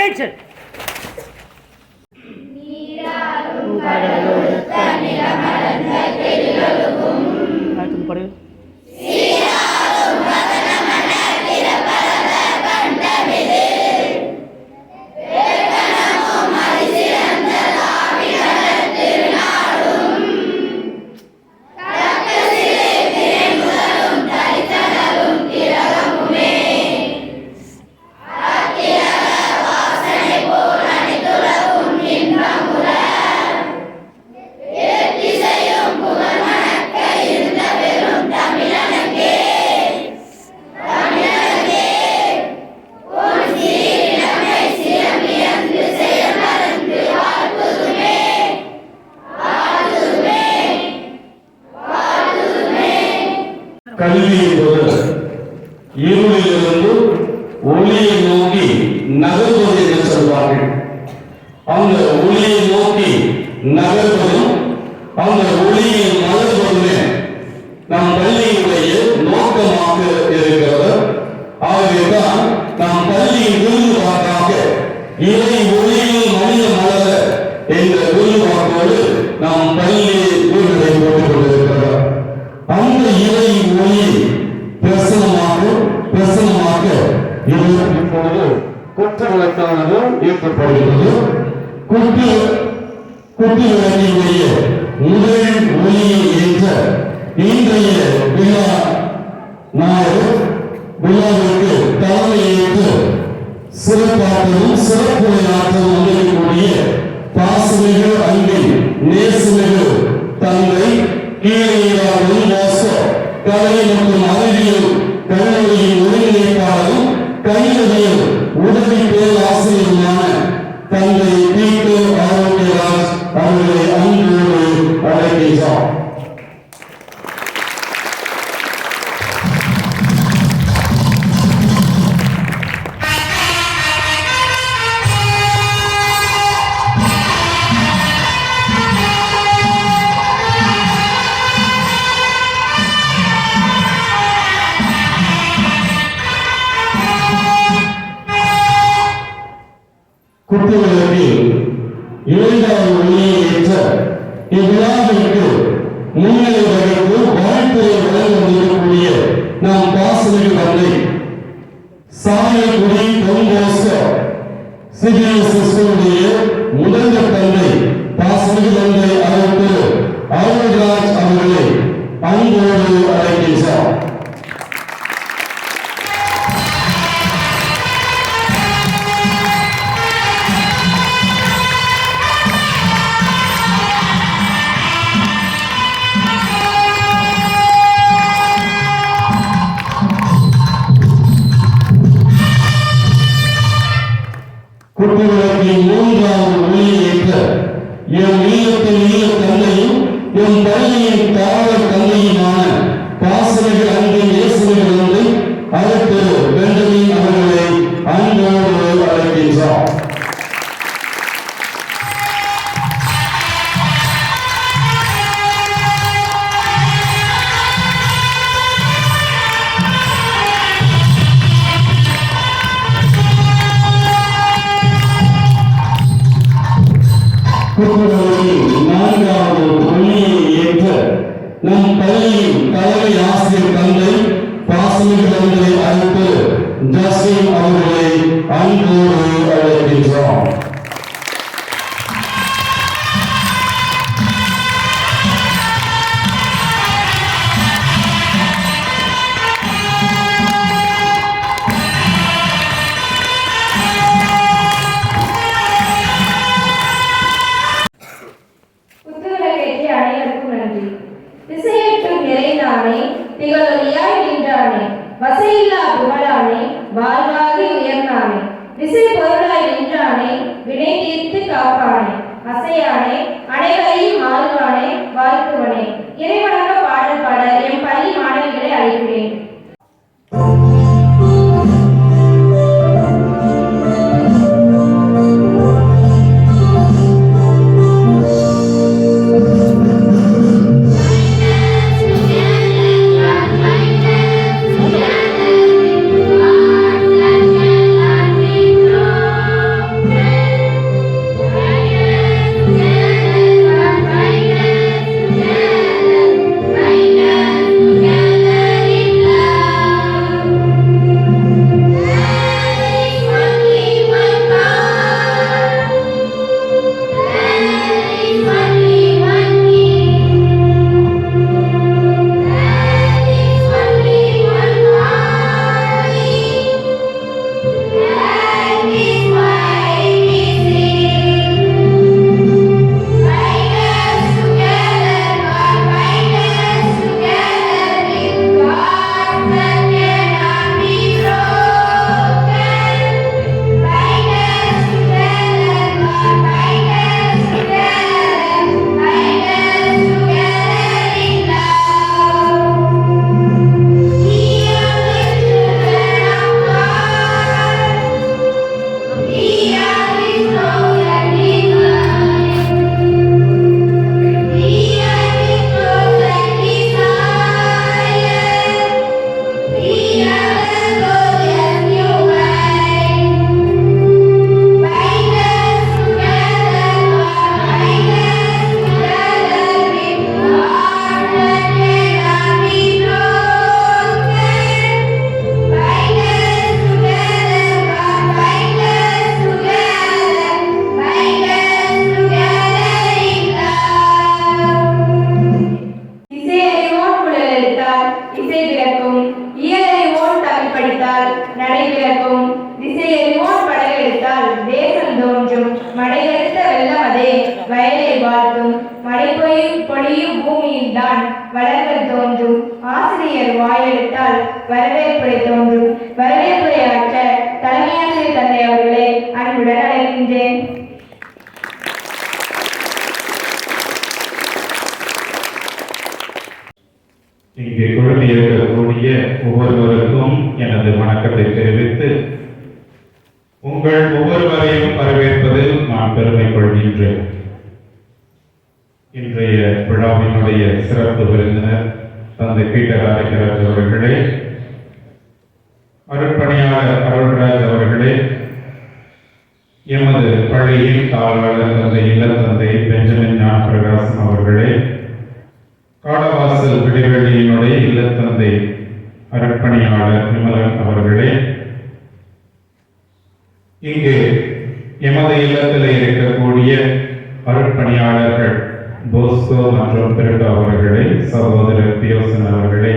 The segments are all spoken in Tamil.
Attention. கல்வி என்பது இருளிலிருந்து ஒளியை நோக்கி நகர்வது என்று சொல்வார்கள். அந்த ஒளியை நோக்கி நகர்வதும் அந்த ஒளியை மலர்வதுமே நம் பள்ளியினுடைய நோக்கமாக இருக்கிறது. ஆகவேதான் நம் பள்ளியின் விருதுவாக்காக இறை ஒளியில் மனித மலர என்ற விருதுவாக்கோடு நம் பள்ளி வீடுகளை போட்டுக் கொண்டிருக்கிறார். அந்த இறை ஒளி பிரசனமாக இப்பொழுது குற்ற விளக்கானது ஏற்றப்படுகிறது. குற்ற விளக்கினுடைய முதல் ஒளியை ஏற்ற இன்றைய விழாவிற்கு தலைமையேற்று சிறப்பாகவும் சிறப்புரையாற்றவும் வந்திருக்கக்கூடிய பாசமிகு அன்பின் நேசமிகு தந்தை கலை மற்றும் அறிவியல் கல்லூரியின் ஒருங்கிணைப்பாளரும் கையறியல் உதவி பேராசிரியருமான தந்தை பீட்டு ஆரோக்கியராஜ் அவர்களை அன்போடு அழைக்கின்றோம். குற்றவியலில் இரண்டாவது ஒளியை ஏற்ற இவ்விழாவிற்கு முன்னிலை வகித்து வாழ்த்துறை வழங்க வந்திருக்கக்கூடிய நாம் பாசமிகு தந்தை சாயல்குடி தொங்கோச சிபிஎஸ்எஸ்னுடைய முதல்வர் தந்தை பாசமிகு தந்தை திரு அருள்ராஜ் அவர்களை அன்போடு அழைக்கின்றார். குற்றவியலின் மூன்றாவது ஒளியை ஏற்ற எம் ஈழத்தின் ஈழ தந்தையும் எம் பள்ளியின் காவல் தந்தையுமான பாசமிகு அன்பின் இயேசுவின் தந்தை திரு பெஞ்சமின் அவர்களை அன்போடு அழைக்கின்றார். நான்காவது ஒளியை ஏற்ற நம் பள்ளியின் தலைமை ஆசிரியர் தந்தை பாசமிகு தந்தை திரு ஜஸ்டின் அவர்களை அன்போடு அழைக்கின்றோம். வசையில்லா புகழானே, வாழ்வாகி உயர்ந்தானே, விசை பொருளாய் நின்றானே, வினை தீர்த்து காப்பானே, அசையானே, அனைவரையும் ஆளுவானே, வாழ்த்துவனே. இறைவணக்க பாடல் பாட என் பள்ளி மாணவிகளை அழைக்கிறேன். பூமியில் தான் வளங்கள் தோன்றும். ஆசிரியர் வாயெடுத்தால் வரவேற்புரை தோன்றும். வரவேற்புரையாற்ற தலைமையாசிரியர் தந்தை அவர்களை அன்புடன் அழைக்கின்றேன். இங்கே குழுமி இருக்கக்கூடிய ஒவ்வொருவருக்கும் எனது வணக்கத்தை தெரிவித்து உங்கள் ஒவ்வொருவரையும் வரவேற்பதில் நான் பெருமை கொள்கின்றேன். இன்றைய விழாவினுடைய சிறப்பு விருந்தினர் தந்தை பீட்டர் ஆரைக்கராஜ் அவர்களே, அருட்பணியாளர் அருள்ராஜ் அவர்களே, எமது பள்ளியின் தாளாளர் தந்தை இல்லத்தந்தை பெஞ்சமின் ஞான பிரகாசம் அவர்களே, காடவாசல் விடைவெளியினுடைய இல்லத்தந்தை அருட்பணியாளர் விமலன் அவர்களே, இங்கு எமது இல்லத்தில் இருக்கக்கூடிய அருட்பணியாளர்கள் போஸ்கோ மற்றும் பிரிட்டோ அவர்களே, சகோதரர் பியோசன் அவர்களே,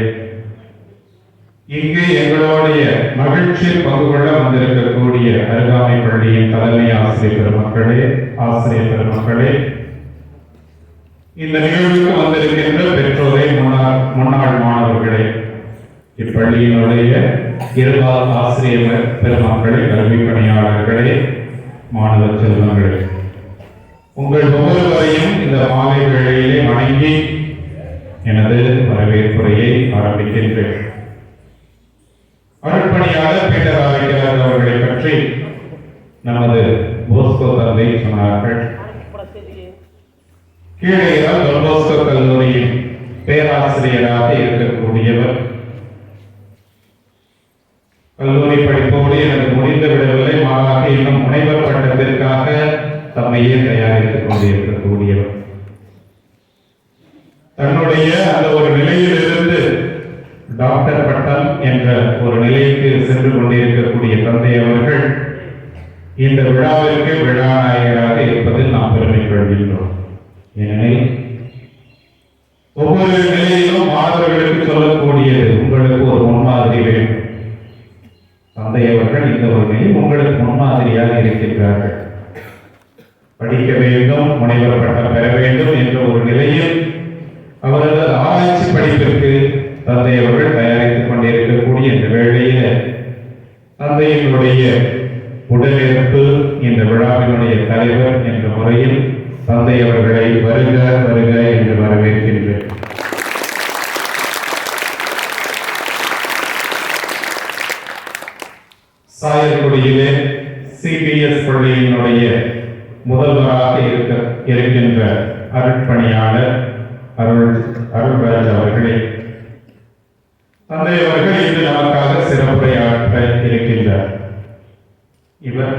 இங்கு எங்களுடைய மகிழ்ச்சியில் பங்கு கொள்ள வந்திருக்கக்கூடிய அருகாமை பள்ளியின் தலைமை ஆசிரியர் பெருமக்களே, ஆசிரியர் பெருமக்களே, இந்த நிகழ்வுக்கு வந்திருக்கின்ற பெற்றோரை, முன்னாள் மாணவர்களே, இப்பள்ளியினுடைய இருபால் ஆசிரியர் பெருமக்களே, கல்வி பணியாளர்களே, மாணவ செல்வங்களே, உங்கள் ஒவ்வொருவரையும் இந்த மாலை வேளையிலே வணங்கி எனது வரவேற்புரையை ஆரம்பிக்கின்றேன். அருட்பணியாளர் பீட்டர் ஆரைக்கராஜ் அவர்களை பற்றி நமது போஸ்கோ தந்தை சொன்னார்கள். கீழேயால் டொன்போஸ்கோ கல்லூரியின் பேராசிரியராக இருக்கக்கூடியவர். கல்லூரி படிப்போடு எனக்கு முடிந்து விடவில்லை, மாறாக இன்னும் முனைவர் பட்டத்திற்காக தம்மையே தயாரித்துக் கொண்டிருக்கக்கூடியவர். தன்னுடைய அந்த ஒரு நிலையிலிருந்து டாக்டர் பட்டம் என்ற ஒரு நிலைக்கு சென்று கொண்டிருக்கக்கூடிய தந்தை அவர்கள் இந்த விழாவிற்கு விழா நாயகராக இருப்பதில் நாம் பெருமை கொள்கின்றோம். ஏனெனில் ஒவ்வொரு நிலையிலும் மாணவர்களுக்கு சொல்லக்கூடியது உங்களுக்கு ஒரு முன்மாதிரி வேண்டும். தந்தை அவர்கள் இந்த ஒரு நிலையில் உங்களுக்கு முன்மாதிரியாக இருக்கின்றார்கள். படிக்க வேண்டும், முனைவர் பட்டம் பெற வேண்டும் என்ற ஒரு நிலையில் அவரது ஆராய்ச்சி படிப்பிற்கு தந்தை அவர்கள் தயாரித்துக் கொண்டிருக்கக்கூடிய இந்த வேளையில தந்தையினுடைய உடலிருப்பு இந்த விழாவினுடைய தலைவர் என்ற முறையில் தந்தை அவர்களை வருக வருக என்று வரவேற்கின்றேன். சாயல்குடியிலே சிபிஎஸ் பள்ளியினுடைய முதல்வராக இருக்கின்ற அருட்பணியாளர் அருள்ராஜ் அவர்களே, தந்தை அவர்கள் இன்று நமக்காக சிறப்புரையாற்ற இருக்கின்றார். இவர்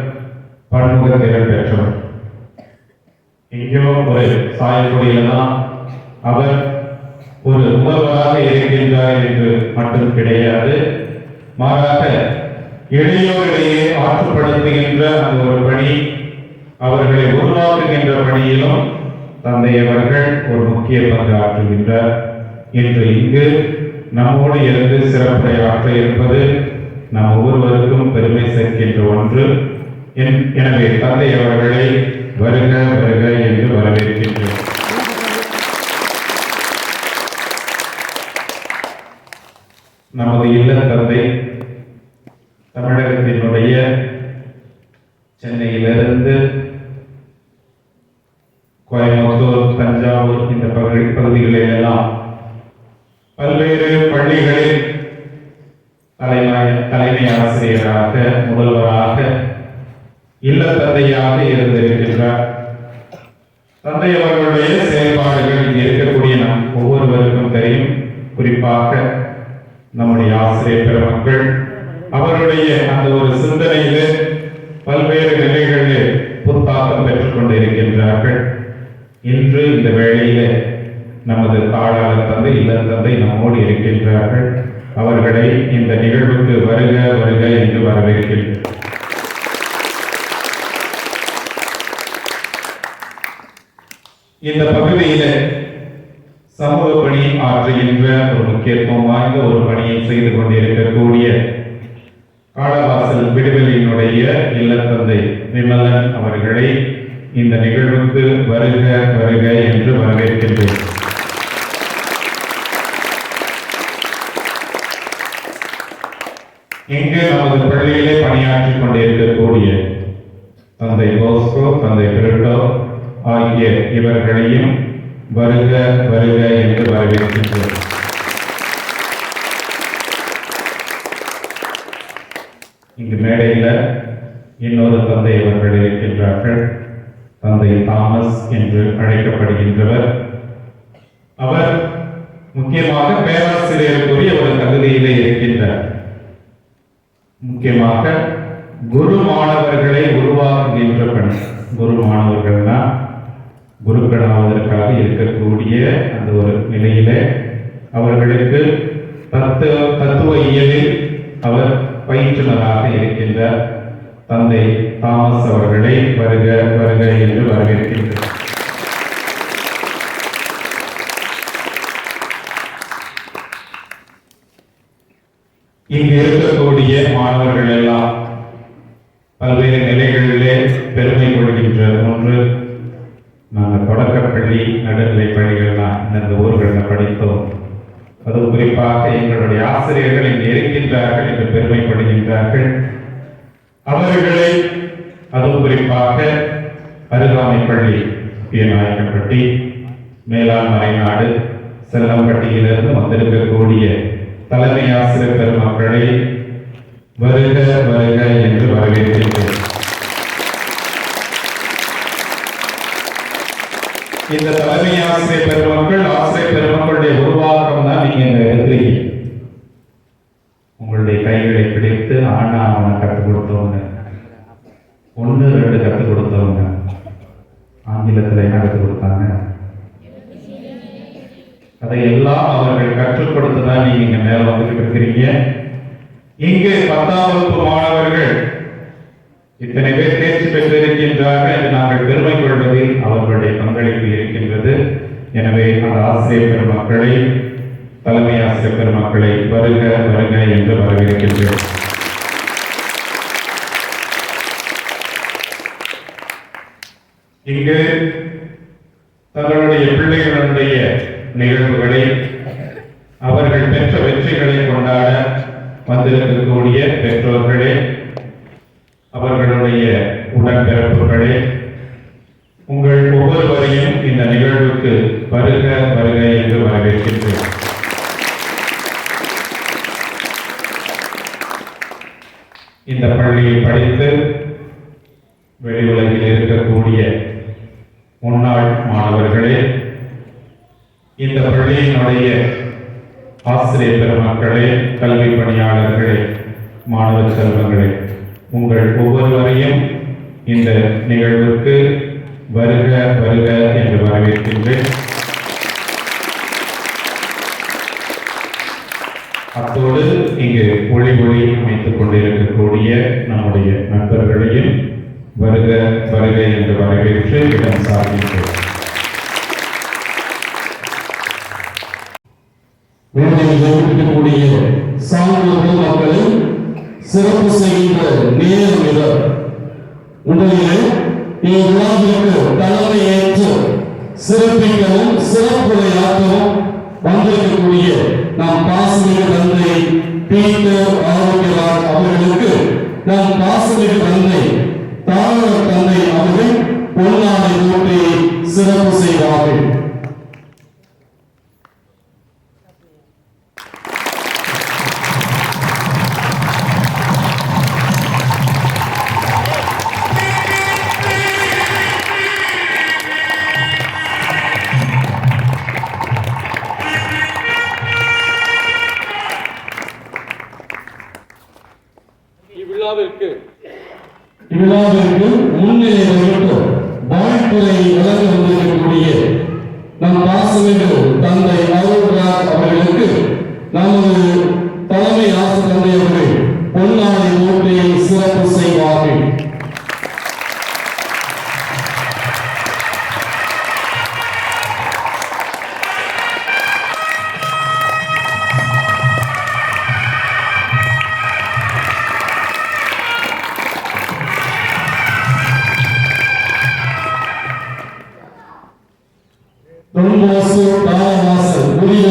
பன்முக திறன் பெற்றவர். எங்கேயோ ஒரு சாயல்குடியில்தான் அவர் ஒரு முதல்வராக இருக்கின்றார் என்று மட்டும் கிடையாது, மாறாக இளையோரிடையே ஆற்றுப்படுத்துகின்ற அந்த ஒரு பணி, அவர்களை உருவாக்குகின்ற பணியிலும் தந்தை அவர்கள் ஒரு முக்கிய பங்கு ஆற்றுகின்றார். இன்று இங்கு நம்மோடு இருந்து சிறப்புரையாற்ற இருப்பது நம் ஒவ்வொருவருக்கும் பெருமை சேர்க்கின்ற ஒன்று. எனவே தந்தை அவர்களை வருக வருக என்று வரவேற்கின்றோம். நமது இல்ல தந்தை தமிழகத்தினுடைய சென்னையிலிருந்து கோயம்புத்தூர், தஞ்சாவூர் இந்த பகுதிகளில் எல்லாம் பல்வேறு பள்ளிகளில் தலைமை ஆசிரியராக, முதல்வராக, இல்ல தந்தையாக இருந்திருக்கின்றார். தந்தை அவர்களுடைய செயல்பாடுகள் இங்கே இருக்கக்கூடிய நம் ஒவ்வொருவருக்கும் தெரியும். குறிப்பாக நம்முடைய ஆசிரியர் பெருமக்கள் அவருடைய அந்த ஒரு சிந்தனையிலே பல்வேறு நிலைகளில் புத்தாக்கம் பெற்றுக் கொண்டிருக்கின்றார்கள். இன்று இந்த வேளையிலே நமது தாளாளர் தந்தை, இல்ல தந்தை நம்மோடு இருக்கின்றார்கள். அவர்களை இந்த நிகழ்வுக்கு வருக வருக என்று வரவேற்கின்றனர். இந்த பகுதியில சமூக பணி ஆற்றுகின்ற ஒரு முக்கியத்துவம் வாய்ந்த ஒரு பணியை செய்து கொண்டிருக்கக்கூடிய காடவாசல் விடுதலையினுடைய இல்லத்தந்தை விமலன் அவர்களை இந்த நிகழ்வுக்கு வருக வருக என்று வரவேற்கின்றேன். இங்கு நமது பள்ளியிலே பணியாற்றிக் கொண்டிருக்கக்கூடிய தந்தை போஸ்கோ, தந்தை பிரிட்டோ ஆகிய இவர்களையும் வருக வருக என்று வரவேற்கின்றோம். இங்கு மேடையில் இன்னொரு தந்தை அவர்கள் இருக்கின்றார்கள். தந்தை தாமஸ் என்று அழைக்கப்படுகின்றவர். அவர் முக்கியமாக பேராசிரியருக்குரிய ஒரு தகுதியிலே இருக்கின்றார். முக்கியமாக குரு மாணவர்களை உருவாக்குகின்ற பணி. குரு மாணவர்கள்னா குருக்களாவதற்காக இருக்கக்கூடிய அந்த ஒரு நிலையிலே அவர்களுக்கு தத்துவ இயலில் அவர் பயிற்றுனராக இருக்கின்ற தந்தை தாமஸ் அவர்களை வருக வருக என்று வரவேற்கின்றார். இங்கு இருக்கக்கூடிய மாணவர்கள் எல்லாம் பல்வேறு நிலைகளிலே பெருமை கொள்கின்ற ஒன்று. நாங்கள் தொடக்கப்பள்ளி, நடுநிலை பள்ளிகள்லாம் இந்த ஊர்களில் படித்தோம். அது குறிப்பாக எங்களுடைய ஆசிரியர்கள் இங்கு இருக்கின்றார்கள் என்று பெருமைப்படுகின்றார்கள். அவர்களை அது குறிப்பாக அருகாமை பள்ளி, நாயக்கன்பட்டி, மேலாண் மறைநாடு, செல்லம்பட்டியிலிருந்து வந்திருக்கக்கூடிய தலைமை ஆசிரியர் பெருமக்களை வருக வருக என்று வரவேற்கின்றேன். இந்த தலைமை ஆசிரியர் பெருமக்கள், ஆசிரியர் பெருமக்களுடைய உருவாக்கம் தான் நீங்க இந்த எழுதுறீங்க. உங்களுடைய கைகளை பிடித்து ஆனா அவனை கற்றுக் கொடுத்தவங்க, 1 2 கற்றுக் கொடுத்தவங்க. ஆங்கிலத்தில் என்ன கற்றுக் கொடுத்தாங்க? அதையெல்லாம் அவர்கள் கற்றுக் கொடுத்துதான் நீங்க இங்க மேல வந்துட்டு இருக்கிறீங்க. இங்கு 10ஆம் வகுப்பு மாணவர்கள் இத்தனை பேர் தேர்ச்சி பெற்றிருக்கின்றார்கள் என்று நாங்கள் பெருமை கொள்வதில் அவர்களுடைய பங்களிப்பு இருக்கின்றது. எனவே அந்த ஆசிரியர் பெருமக்களை, தலைமை ஆசிரியர் பெருமக்களை வருக வருக என்று வரவேற்கின்றோம். இங்கு தங்களுடைய பிள்ளைகளுடைய நிகழ்வுகளை, அவர்கள் பெற்ற வெற்றிகளை கொண்டாட வந்திருக்கக்கூடிய பெற்றோர்களே, அவர்களுடைய உடன்பிறப்புகளே, உங்கள் ஒவ்வொருவரையும் இந்த நிகழ்வுக்கு வருக வருக என்று வரவேற்கின்றோம். இந்த பள்ளியில் படித்து வெளி உலகில் இருக்கக்கூடிய முன்னாள் மாணவர்களே, இந்த பள்ளியினுடைய ஆசிரியர் பெருமக்களே, கல்வி பணியாளர்களே, மாணவ செல்வங்களே, உங்கள் ஒவ்வொருவரையும் இந்த நிகழ்வுக்கு வருக வருக என்று வரவேற்கின்றேன். அத்தோடு இங்கு ஒளி அமைத்துக் கொண்டிருக்கக்கூடிய நம்முடைய நண்பர்களையும் வருக வருக என்று வரவேற்று இடம் சாதிக்கிறோம். இருக்கக்கூடிய சான்றோர்கள் மக்களை சிறப்பு செய்கின்ற நேரம் இது. உண்மையிலே இவ்விழாவிற்கு தலைமை ஏற்று சிறப்பிக்கவும் சிறப்புரையாற்றவும் வந்திருக்கக்கூடிய நம் பாசமிகு தந்தை பீட்டர் ஆரோக்கியராஜ் அவர்களுக்கு நம் பாசமிகு தந்தை தாளர் தந்தை அவர்கள் பொன்னாடை போட்டி சிறப்பு செய்வார்கள். இவ்விழாவிற்கு முன்னிலை வகித்து வாழ்த்துறை வழங்க வந்திருக்கக்கூடிய நம் பாசமிகு தந்தை அருள்ராஜ் அவர்களுக்கு நமது தலைமை ஆசிரியர் தந்தை அவர்கள் பொன்னாடை போட்டியை சிறப்பு செய்வார்கள். தொன்பாசு தாரவாசல் புதிய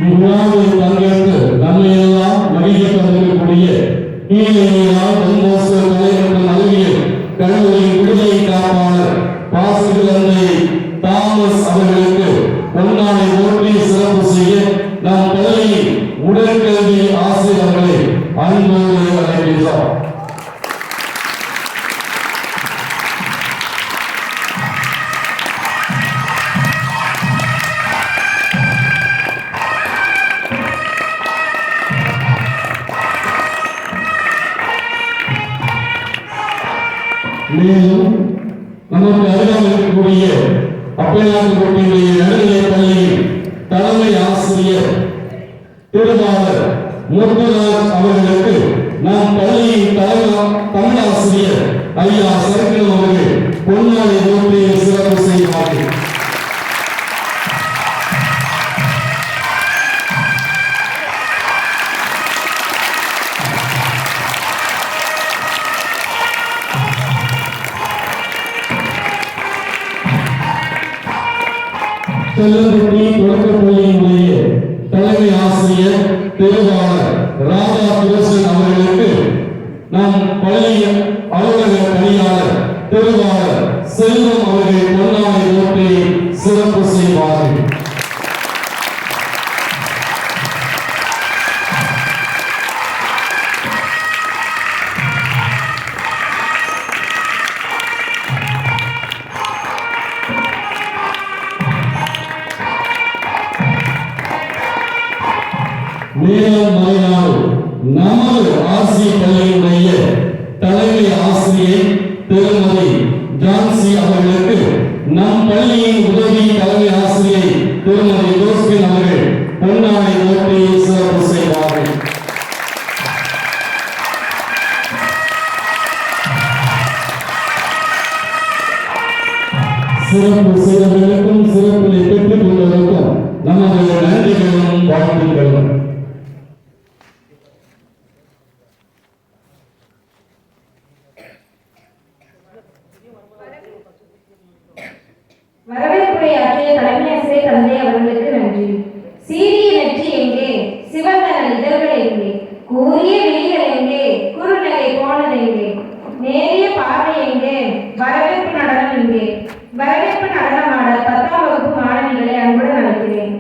இவ்விழாவில் பங்கேற்று நம்மையெல்லாம் மகிழ்ச்சி தந்திருக்கக்கூடிய ஈழனியால் தென்மோச தலைவர் நல்கியல் கல்லூரியின் விடுதலை காப்பாளர் பாசிகுலந்தை தாமஸ் அவர்களுக்கு பொன்னாடை போற்றி சிறப்பு செய்ய நம் பள்ளியின் உடற்கல்வி ஆசிரியர்களை அன்போடு அழைக்கின்றோம். மேலும் நமக்கு அருகாமல் இருக்கக்கூடிய அப்பையார்கோட்டையுடைய நடுநிலைப் பள்ளியின் தலைமை ஆசிரியர் திருவாளர் முத்துராஜ் அவர்களுக்கு நாம் பள்ளியின் தமிழ் ஆசிரியர் ஐயா சரக்கணம் அவர்கள் பொன்னாடை போற்றி சிறப்பு செய்வார்கள். செல்லப்பட்டி தொடக்கப் பள்ளியினுடைய தலைமை ஆசிரியர் திருவாளர் ராதா கிருஷ்ணன் அவர்களுக்கு நம் பள்ளியின் அலுவலக பணியாளர் திருவாளர் செல்வம் அவர்கள் பொன்னாடை போற்றி சிறப்பு செய்வார்கள். மேலும் மலைநாடு நமது ஆசிய பள்ளியினுடைய தலைமை ஆசிரியை திருமதி ஜான்சி அவர்களுக்கு நம் பள்ளியின் உதவி தலைமை ஆசிரியை திருமதி ஜோஸ்பின் அவர்கள் பொன்னாடை போற்றி சிறப்பு செய்வார்கள். சிறப்பு செய்தவர்களுக்கும் சிறப்பினை பெற்றுக் கொண்டவர்களுக்கும் நமது நன்றிகளும் வாழ்த்துக்களும். வரவேற்புரையாற்றிய தலைமை ஆசிரியர் தந்தை அவர்களுக்கு நன்றி. சீரிய நெற்றி எங்கே, சிவந்த இதழ்கள் எங்கே, கூறிய விழிகள் எங்கே, குறுநகை போனது எங்கே, நேரிய பார்வை எங்கே, வரவேற்பு நடனம் எங்கே. வரவேற்பு நடனமாட 10ஆம் வகுப்பு மாணவிகளை அன்புடன் அழைக்கிறேன்.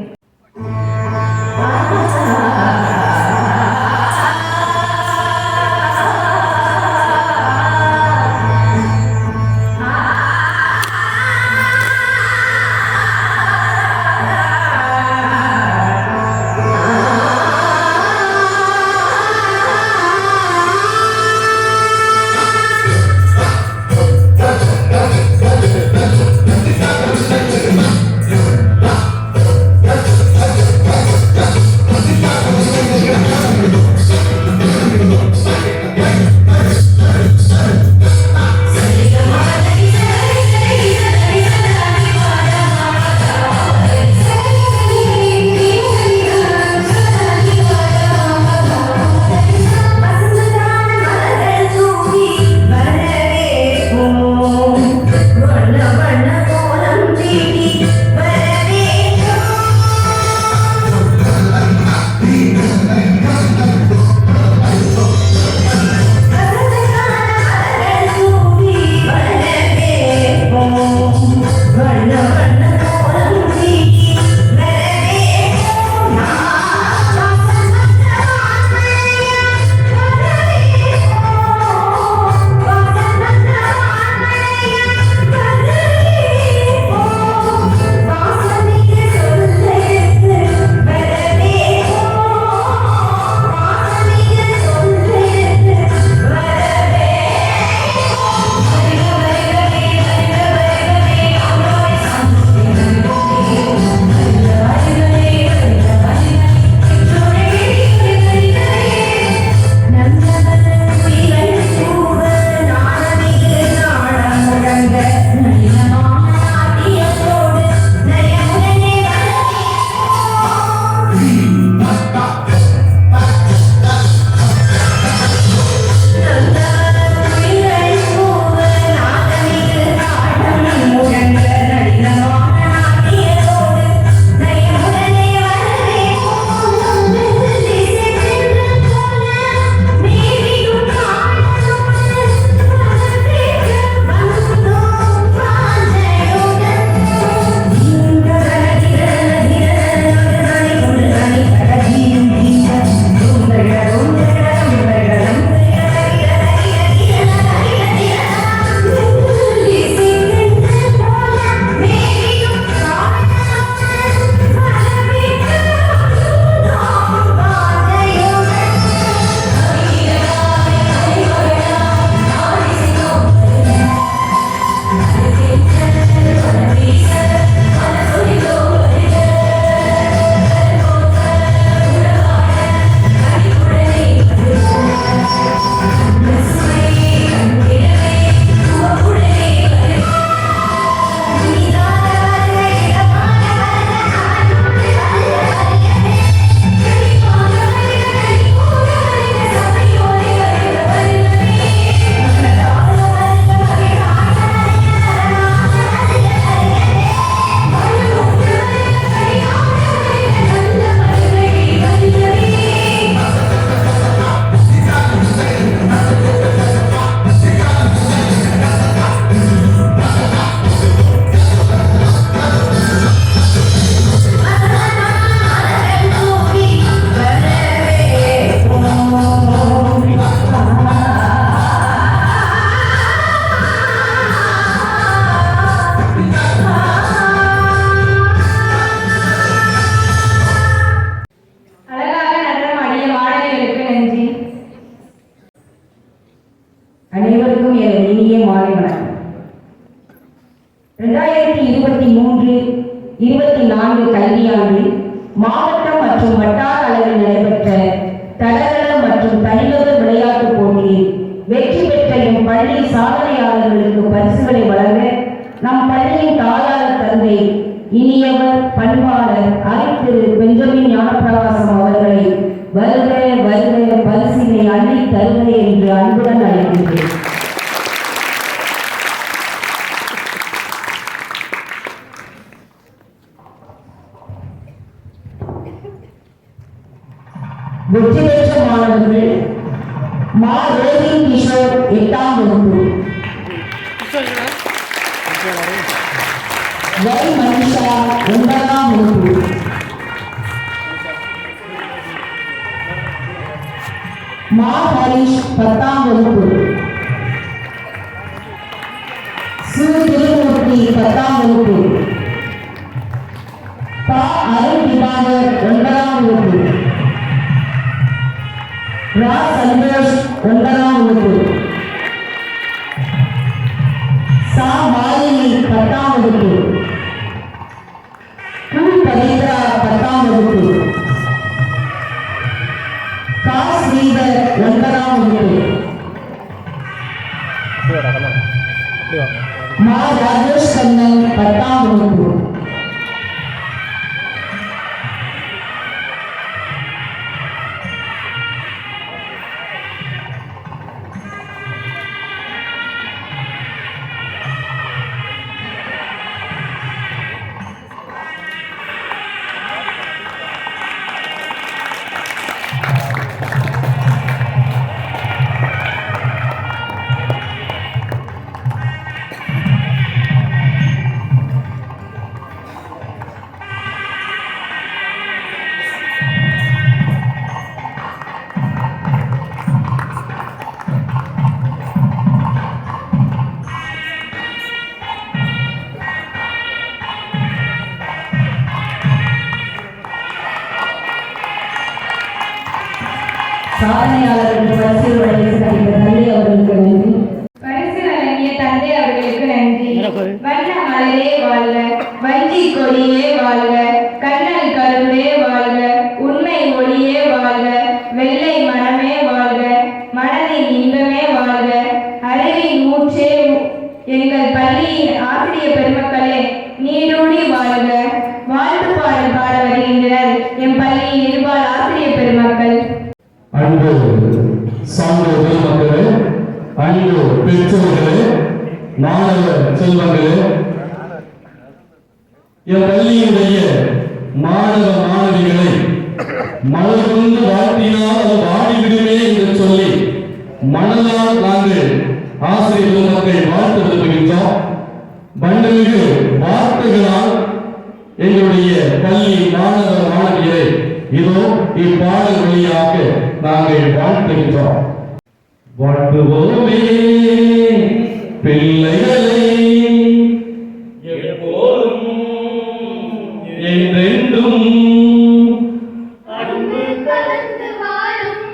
இனிய மாலை வணக்கம். 2023-24 கல்வியாண்டில் மாவட்டம் மற்றும் வட்டார அளவில் நடைபெற்ற தடகள மற்றும் தனிநபர் விளையாட்டுப் போட்டியில் வெற்றி பெற்ற எம் பள்ளி சாதனையாளர்களுக்கு பரிசுகளை வழங்க நம் பள்ளியின் தாயாளர் தந்தை இனியவர் பண்பாளர் திரு பெஞ்சமின் ஞானப்பிரகாசம் அவர்களை வருக வருக பரிசினை அள்ளி தருக என்று அன்புடன் அழைக்கின்றேன். வெற்றி பெற்ற மாணவர்கள் மா ரோஹின் கிஷோர் 8ஆம் வகுப்பு, வை மனிஷா 9ஆம் வகுப்பு, மா ஹரிஷ் 10ஆம் வகுப்பு, சு திருமூர்த்தி 10ஆம் வகுப்பு, பா அருண் திவாகர் 9ஆம் வகுப்பு, ரா சந்தோஷ் 9ஆம் வகுப்பு, சா மாலினி 10ஆம் வகுப்பு, கு பவித்ரா 10ஆம் வகுப்பு, கா ஸ்ரீதர் 9ஆம் வகுப்பு, மா ராஜேஷ் கண்ணன் 10ஆம் வகுப்பு. சாதனையாளர்களுக்கு பரிசு வழங்கிய தந்தை அவர்களுக்கு நன்றி. பரிசு வழங்கிய தந்தை அவர்களுக்கு நன்றி. வண்ண மலரே வாழ்க, வஞ்சி கொடியே வாழ்க, கண்ணல் கருவே வாழ்க, உண்மை ஒளியே வாழ்க, வெள்ளை மனமே வாழ்க, மனதின் இன்பமே வாழ்க, அறிவின் ஊற்றே எங்கள் பள்ளியின் ஆசிரிய பெருமக்களே நீடூடி வாழ்க. வாழ்த்து பாடல் பாட வருகின்றனர் எம் பள்ளியின் நிர்வாக ஆசிரிய பெருமக்கள். அன்பு சான்றோர் பெருமக்களே, அன்பு பெற்றோர்களே, மாணவ செல்வங்களே, என் பள்ளியுடைய மாணவ மாணவிகளை மலர் கொண்டு வாழ்த்தினால் அது வாடிவிடுமே என்று சொல்லி மனதால் நாங்கள் ஆசிரியர் பெருமக்கள் வாழ்த்து விரும்புகின்றோம். மண்ணிற்கு வார்த்தைகளால் எங்களுடைய பள்ளி மாணவ மாணவியரை இதோ இப்பாடல் வழியாக நாங்கள் வாழ்த்துகின்றோம். வாழ்த்துவோமே பிள்ளைகளை எப்போதும் என்றென்றும் அன்பு கலந்து வாழும்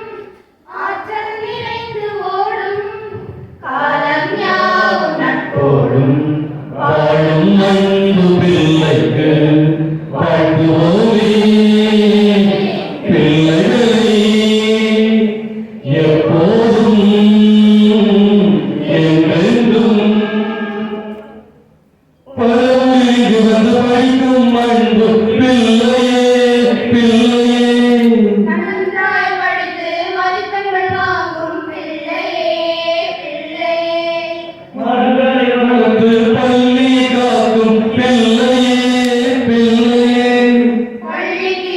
ஆற்றல் நிறைந்து ஓடும் காலம் யாவும் நட்போடும் வாழும் அன்பு பிள்ளைக்கு வாழ்த்துவோமே பிள்ளைகளை எப்போதும் என்றென்றும் பரவலிங்கு வந்து படிக்கும் அன்பு பிள்ளையே பிள்ளையே நன்றாய் படித்து மதிப்பெண்கள் வாங்கும் பிள்ளையே பிள்ளையே மகளை வளர்த்து பள்ளி காக்கும் பிள்ளையே பிள்ளையே பள்ளிக்கு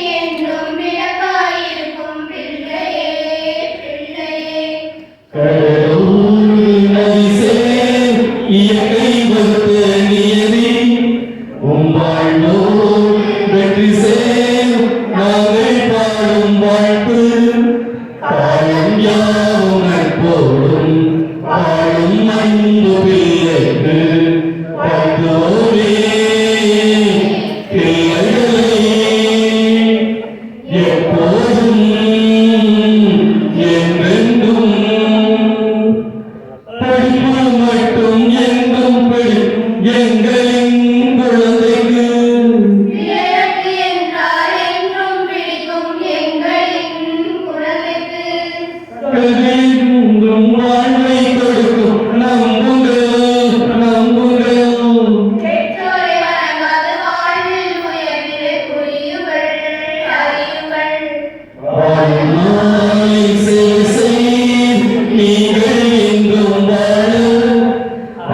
வாழ்நாளை சேசேன் நீங்கள் எங்கும் வாழ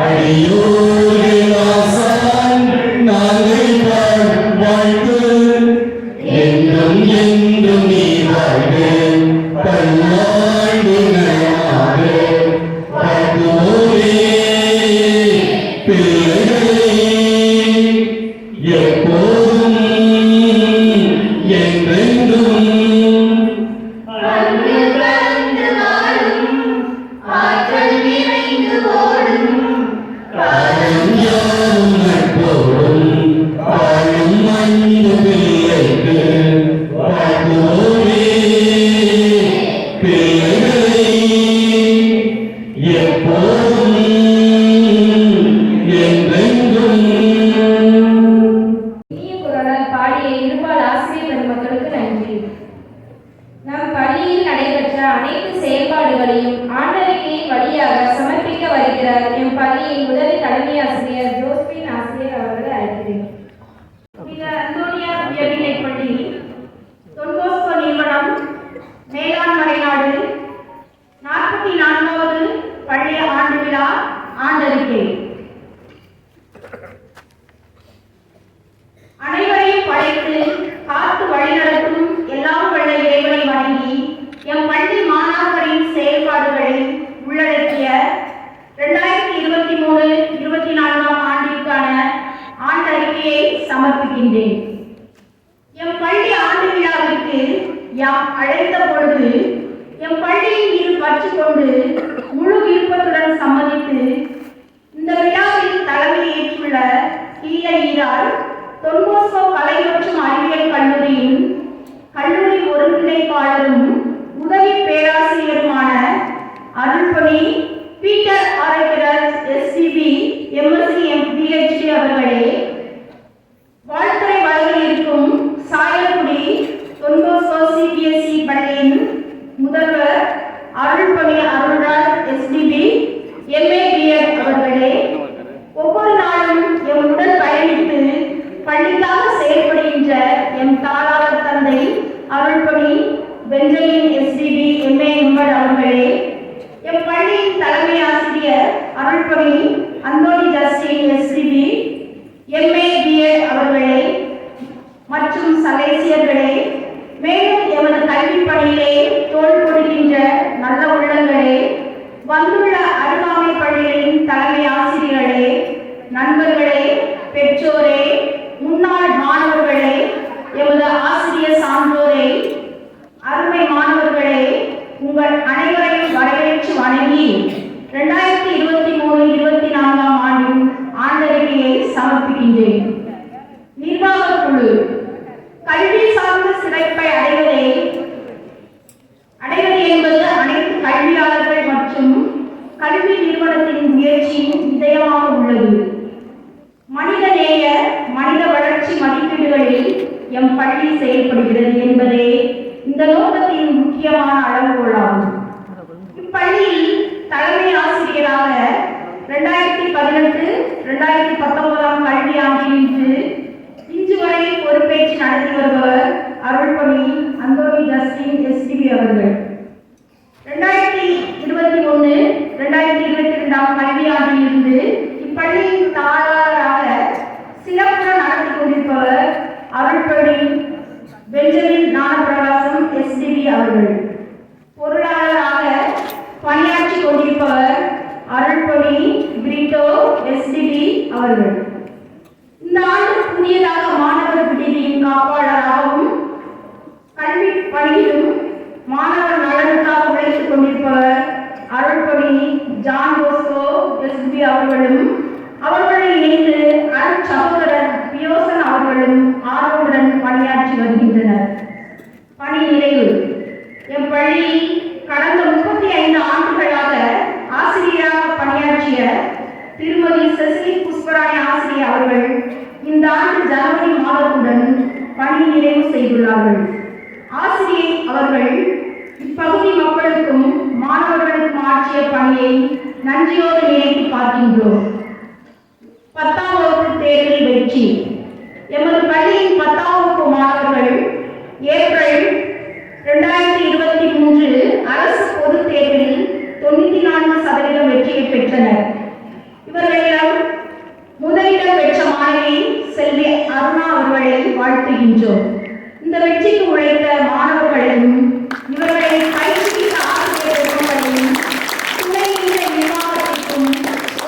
அடியோரின் ஆசான் நாங்கள் வாழ்த்து என்றும் என்றும் நீ வாழ்க பல்லாண்டு நலமாக வாழ்த்துவோரே பிள்ளைகளே எப்போதும் என்றென்றும் அன்பு கலந்து வாழும் ஆற்றல் நிறைந்து ஓடும் காலம் யாவும் நட்போடும் வாழும் அன்பு பிள்ளைக்கு வாழ்த்துவோரே பிள்ளைகளே எப்போதும் என்றென்றும் இனிய குரலால் பாடிய இருபால் ஆசிரியர் பெருமக்களுக்கு நன்றி. நம் பள்ளியில் நடைபெற்ற அனைத்து செயல்பாடுகளையும் ஆண்டறிக்கையின் வழியாக சமர்ப்பிக்க வருகிறார் எம் பள்ளியின் உதவி தலைமை ஆசிரியர் ஜோஸ்பின் ஆசிரியர் அவர்களை அழைக்கிறேன். மிக அந்தோனியா உயர்நிலைப் பள்ளி தொன் போஸ்கோ நிறுவனம் மேலாண்மறை நாடு 44வது பள்ளி ஆண்டு விழா ஆண்டறிக்கை. அனைவரையும் படைத்து காத்து வழிநடத்தும் எல்லாம் வல்ல இறைவனை வணங்கி எம் பள்ளி மாணாக்கரின் செயல்பாடுகளை உள்ளடக்கிய 2023-24 ஆண்டிற்கான ஆண்டறிக்கையை சமர்ப்பிக்கின்றேன். எம் பள்ளி ஆண்டு விழாவிற்கு யாம் அழைத்த பொழுது எம் பள்ளியின் மீது பற்று கொண்டு முழு விருப்பத்துடன் சம்மதித்து இந்த விழாவில் தலைமையேற்றுள்ள கீழே ஈரால் தொன் போஸ்கோ கலை மற்றும் அறிவியல் கல்லூரியின் கல்லூரி ஒருங்கிணைப்பாளரும் உதவி பேராசிரியருமான அருள்பணி பீட்டர் ஆரோக்கியர் எஸ்சிபி எம்எஸ்சி பிஹெச்டி அவர்களே, வாழ்த்துறை வழங்க இருக்கும் சாயல்குடி தொன் போஸ்கோ சிபிஎஸ்இ பள்ளியின் முதல்வர் அருள்பணி அருள்ராஜ் எஸ்டிபி எம்ஏ பிஎட் அவர்களே, ஒவ்வொரு நாளும் எம்முடன் பயணித்து பள்ளிக்காக செயல்படுகின்ற எம் தாளாளர் தந்தை அருள்பணி பெஞ்சமின் எஸ்டிபி எம்ஏ எம்பட் அவர்களே, எம் பள்ளியின் தலைமை ஆசிரியர் அருள்பணி Anthony Justin SDB MA BEd அவர்களே மற்றும் சலேசியர்களே, மேலும் எமது கல்வி பணியிலே தோள் கொடுக்கின்ற நல்ல உள்ளங்களே, வந்துள்ள அருகாமை பள்ளிகளின் தலைமை ஆசிரியர்களே, நண்பர்களே, பெற்றோரே, முன்னாள் மாணவர்களே, எமது ஆசிரியர் சான்றோரே, அருமை மாணவர்களே, உங்கள் அனைவரையும் வரவேற்று வணங்கி 2023-24 ஆண்டின் ஆண்டறிக்கையை சமர்ப்பிக்கின்றேன். நிர்வாக குழு கல்வி சார்ந்த சிறப்பை அடைவது என்பது அனைத்து கல்வியாளர்கள் மற்றும் கல்வி நிறுவனத்தின் முயற்சியின் இதயமாக உள்ளது. மனிதநேய மனித வளர்ச்சி மதிப்பீடுகளில் எம் பள்ளி செயல்படுகிறது என்பதே இந்த நோக்கத்தின் முக்கியமான அளவுகோலாகும். இப்பள்ளியில் தலைமை ஆசிரியராக 2018-2019 கல்வி ஆண்டிலிருந்து இன்று வரை பொறுப்பேற்று நடத்தி வருபவர் அருள்பணி அந்தோனி ஜஸ்டின் எஸ்டிபி அவர்கள். 2021-2022 கல்வியாண்டிலிருந்து இப்பள்ளியின் தாளாளராக சிறப்புடன் நடத்தி கொண்டிருப்பவர் அருள்பணி பெஞ்சமின் ஞானப்பிரகாசம் எஸ்டிபி அவர்கள். பொருளாளராக பணியாற்றி கொண்டிருப்பவர் அருள்பணி பிரிட்டோ எஸ்டிபி அவர்கள். இந்த ஆண்டு புதியதாக மாணவர் விடுதியின் காப்பாளராகவும் கல்வி பணியிலும் மாணவர் நலனுக்காக உழைத்துக் கொண்டிருப்பவர் அருள்பணி ஜான் போஸ்கோ எஸ்பி அவர்களும் அவர்களுடன் இணைந்து அருட்சகோதரர் பியோசன் அவர்களும் ஆர்வமுடன் பணியாற்றி வருகின்றனர். பணி நிறைவு. எம் பள்ளியில் கடந்த 35 ஆண்டுகளாக ஆசிரியராக பணியாற்றிய திருமதி செசிலி புஷ்பராணி ஆசிரியர் அவர்கள் இந்த ஆண்டு ஜனவரி மாதத்துடன் பணி நிறைவு செய்துள்ளார்கள். ஆசிரியை அவர்கள் இப்பகுதி மக்களுக்கும் மாணவர்களுக்கும் ஆற்றிய பணியை நன்றியோடு நினைத்து பார்க்கின்றோம். 10ஆம் வகுப்பு தேர்வில் வெற்றி. எமது பள்ளியின் 10ஆம் வகுப்பு மாணவர்கள் ஏப்ரல் 2023 பெற்றோம். இந்த வெற்றிக்கு உழைத்த மாணவர்களையும் இவர்களை பயிற்சித்த ஆசிரியர்களும் துணைநின்ற நிர்வாகத்திற்கும்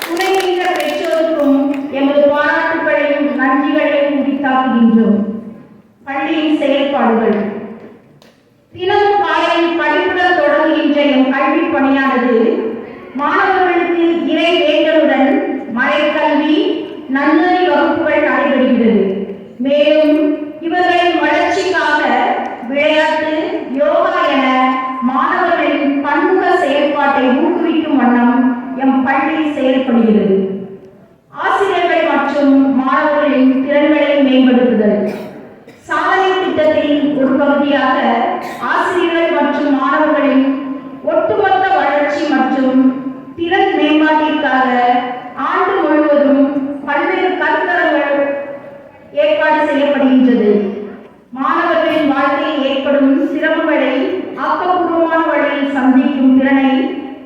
துணைநின்ற பெற்றோருக்கும் எமது பாராட்டுகளையும் நன்றிகளையும் உரித்தாக்குகின்றோம். பள்ளியின் செயல்பாடுகள். தினமும் காலையில் படிப்புடன் தொடங்குகின்ற எம் கல்வி பணியானது மாணவர்களுக்கு இறை வேண்டலுடன் மறைக்கல்வி நன்னறி வகுப்புகள் நடைபெறுகிறது. மேலும் இவர்களின் வளர்ச்சிக்காக விளையாட்டு, யோகா என மாணவர்களின் பன்முக செயல்பாட்டை ஊக்குவிக்கும் வண்ணம் எம் பள்ளி செயல்படுகிறது. ஆசிரியர்கள் மற்றும் மாணவர்களின் திறன்களை மேம்படுத்துதல். சாதனை திட்டத்தின் ஒரு பகுதியாக ஆசிரியர்கள் மற்றும் மாணவர்களின் ஒட்டுமொத்த வளர்ச்சி மற்றும் திறன் மேம்பாட்டிற்காக ஆண்டு முழுவதும் பல்வேறு கருத்தரங்கள் ஏற்பாடு செய்யப்படுகின்றது. மாணவர்களின் வாழ்க்கையில் ஏற்படும் சிரமங்களை ஆக்கப்பூர்வமான வழியில் சந்திக்கும் திறனை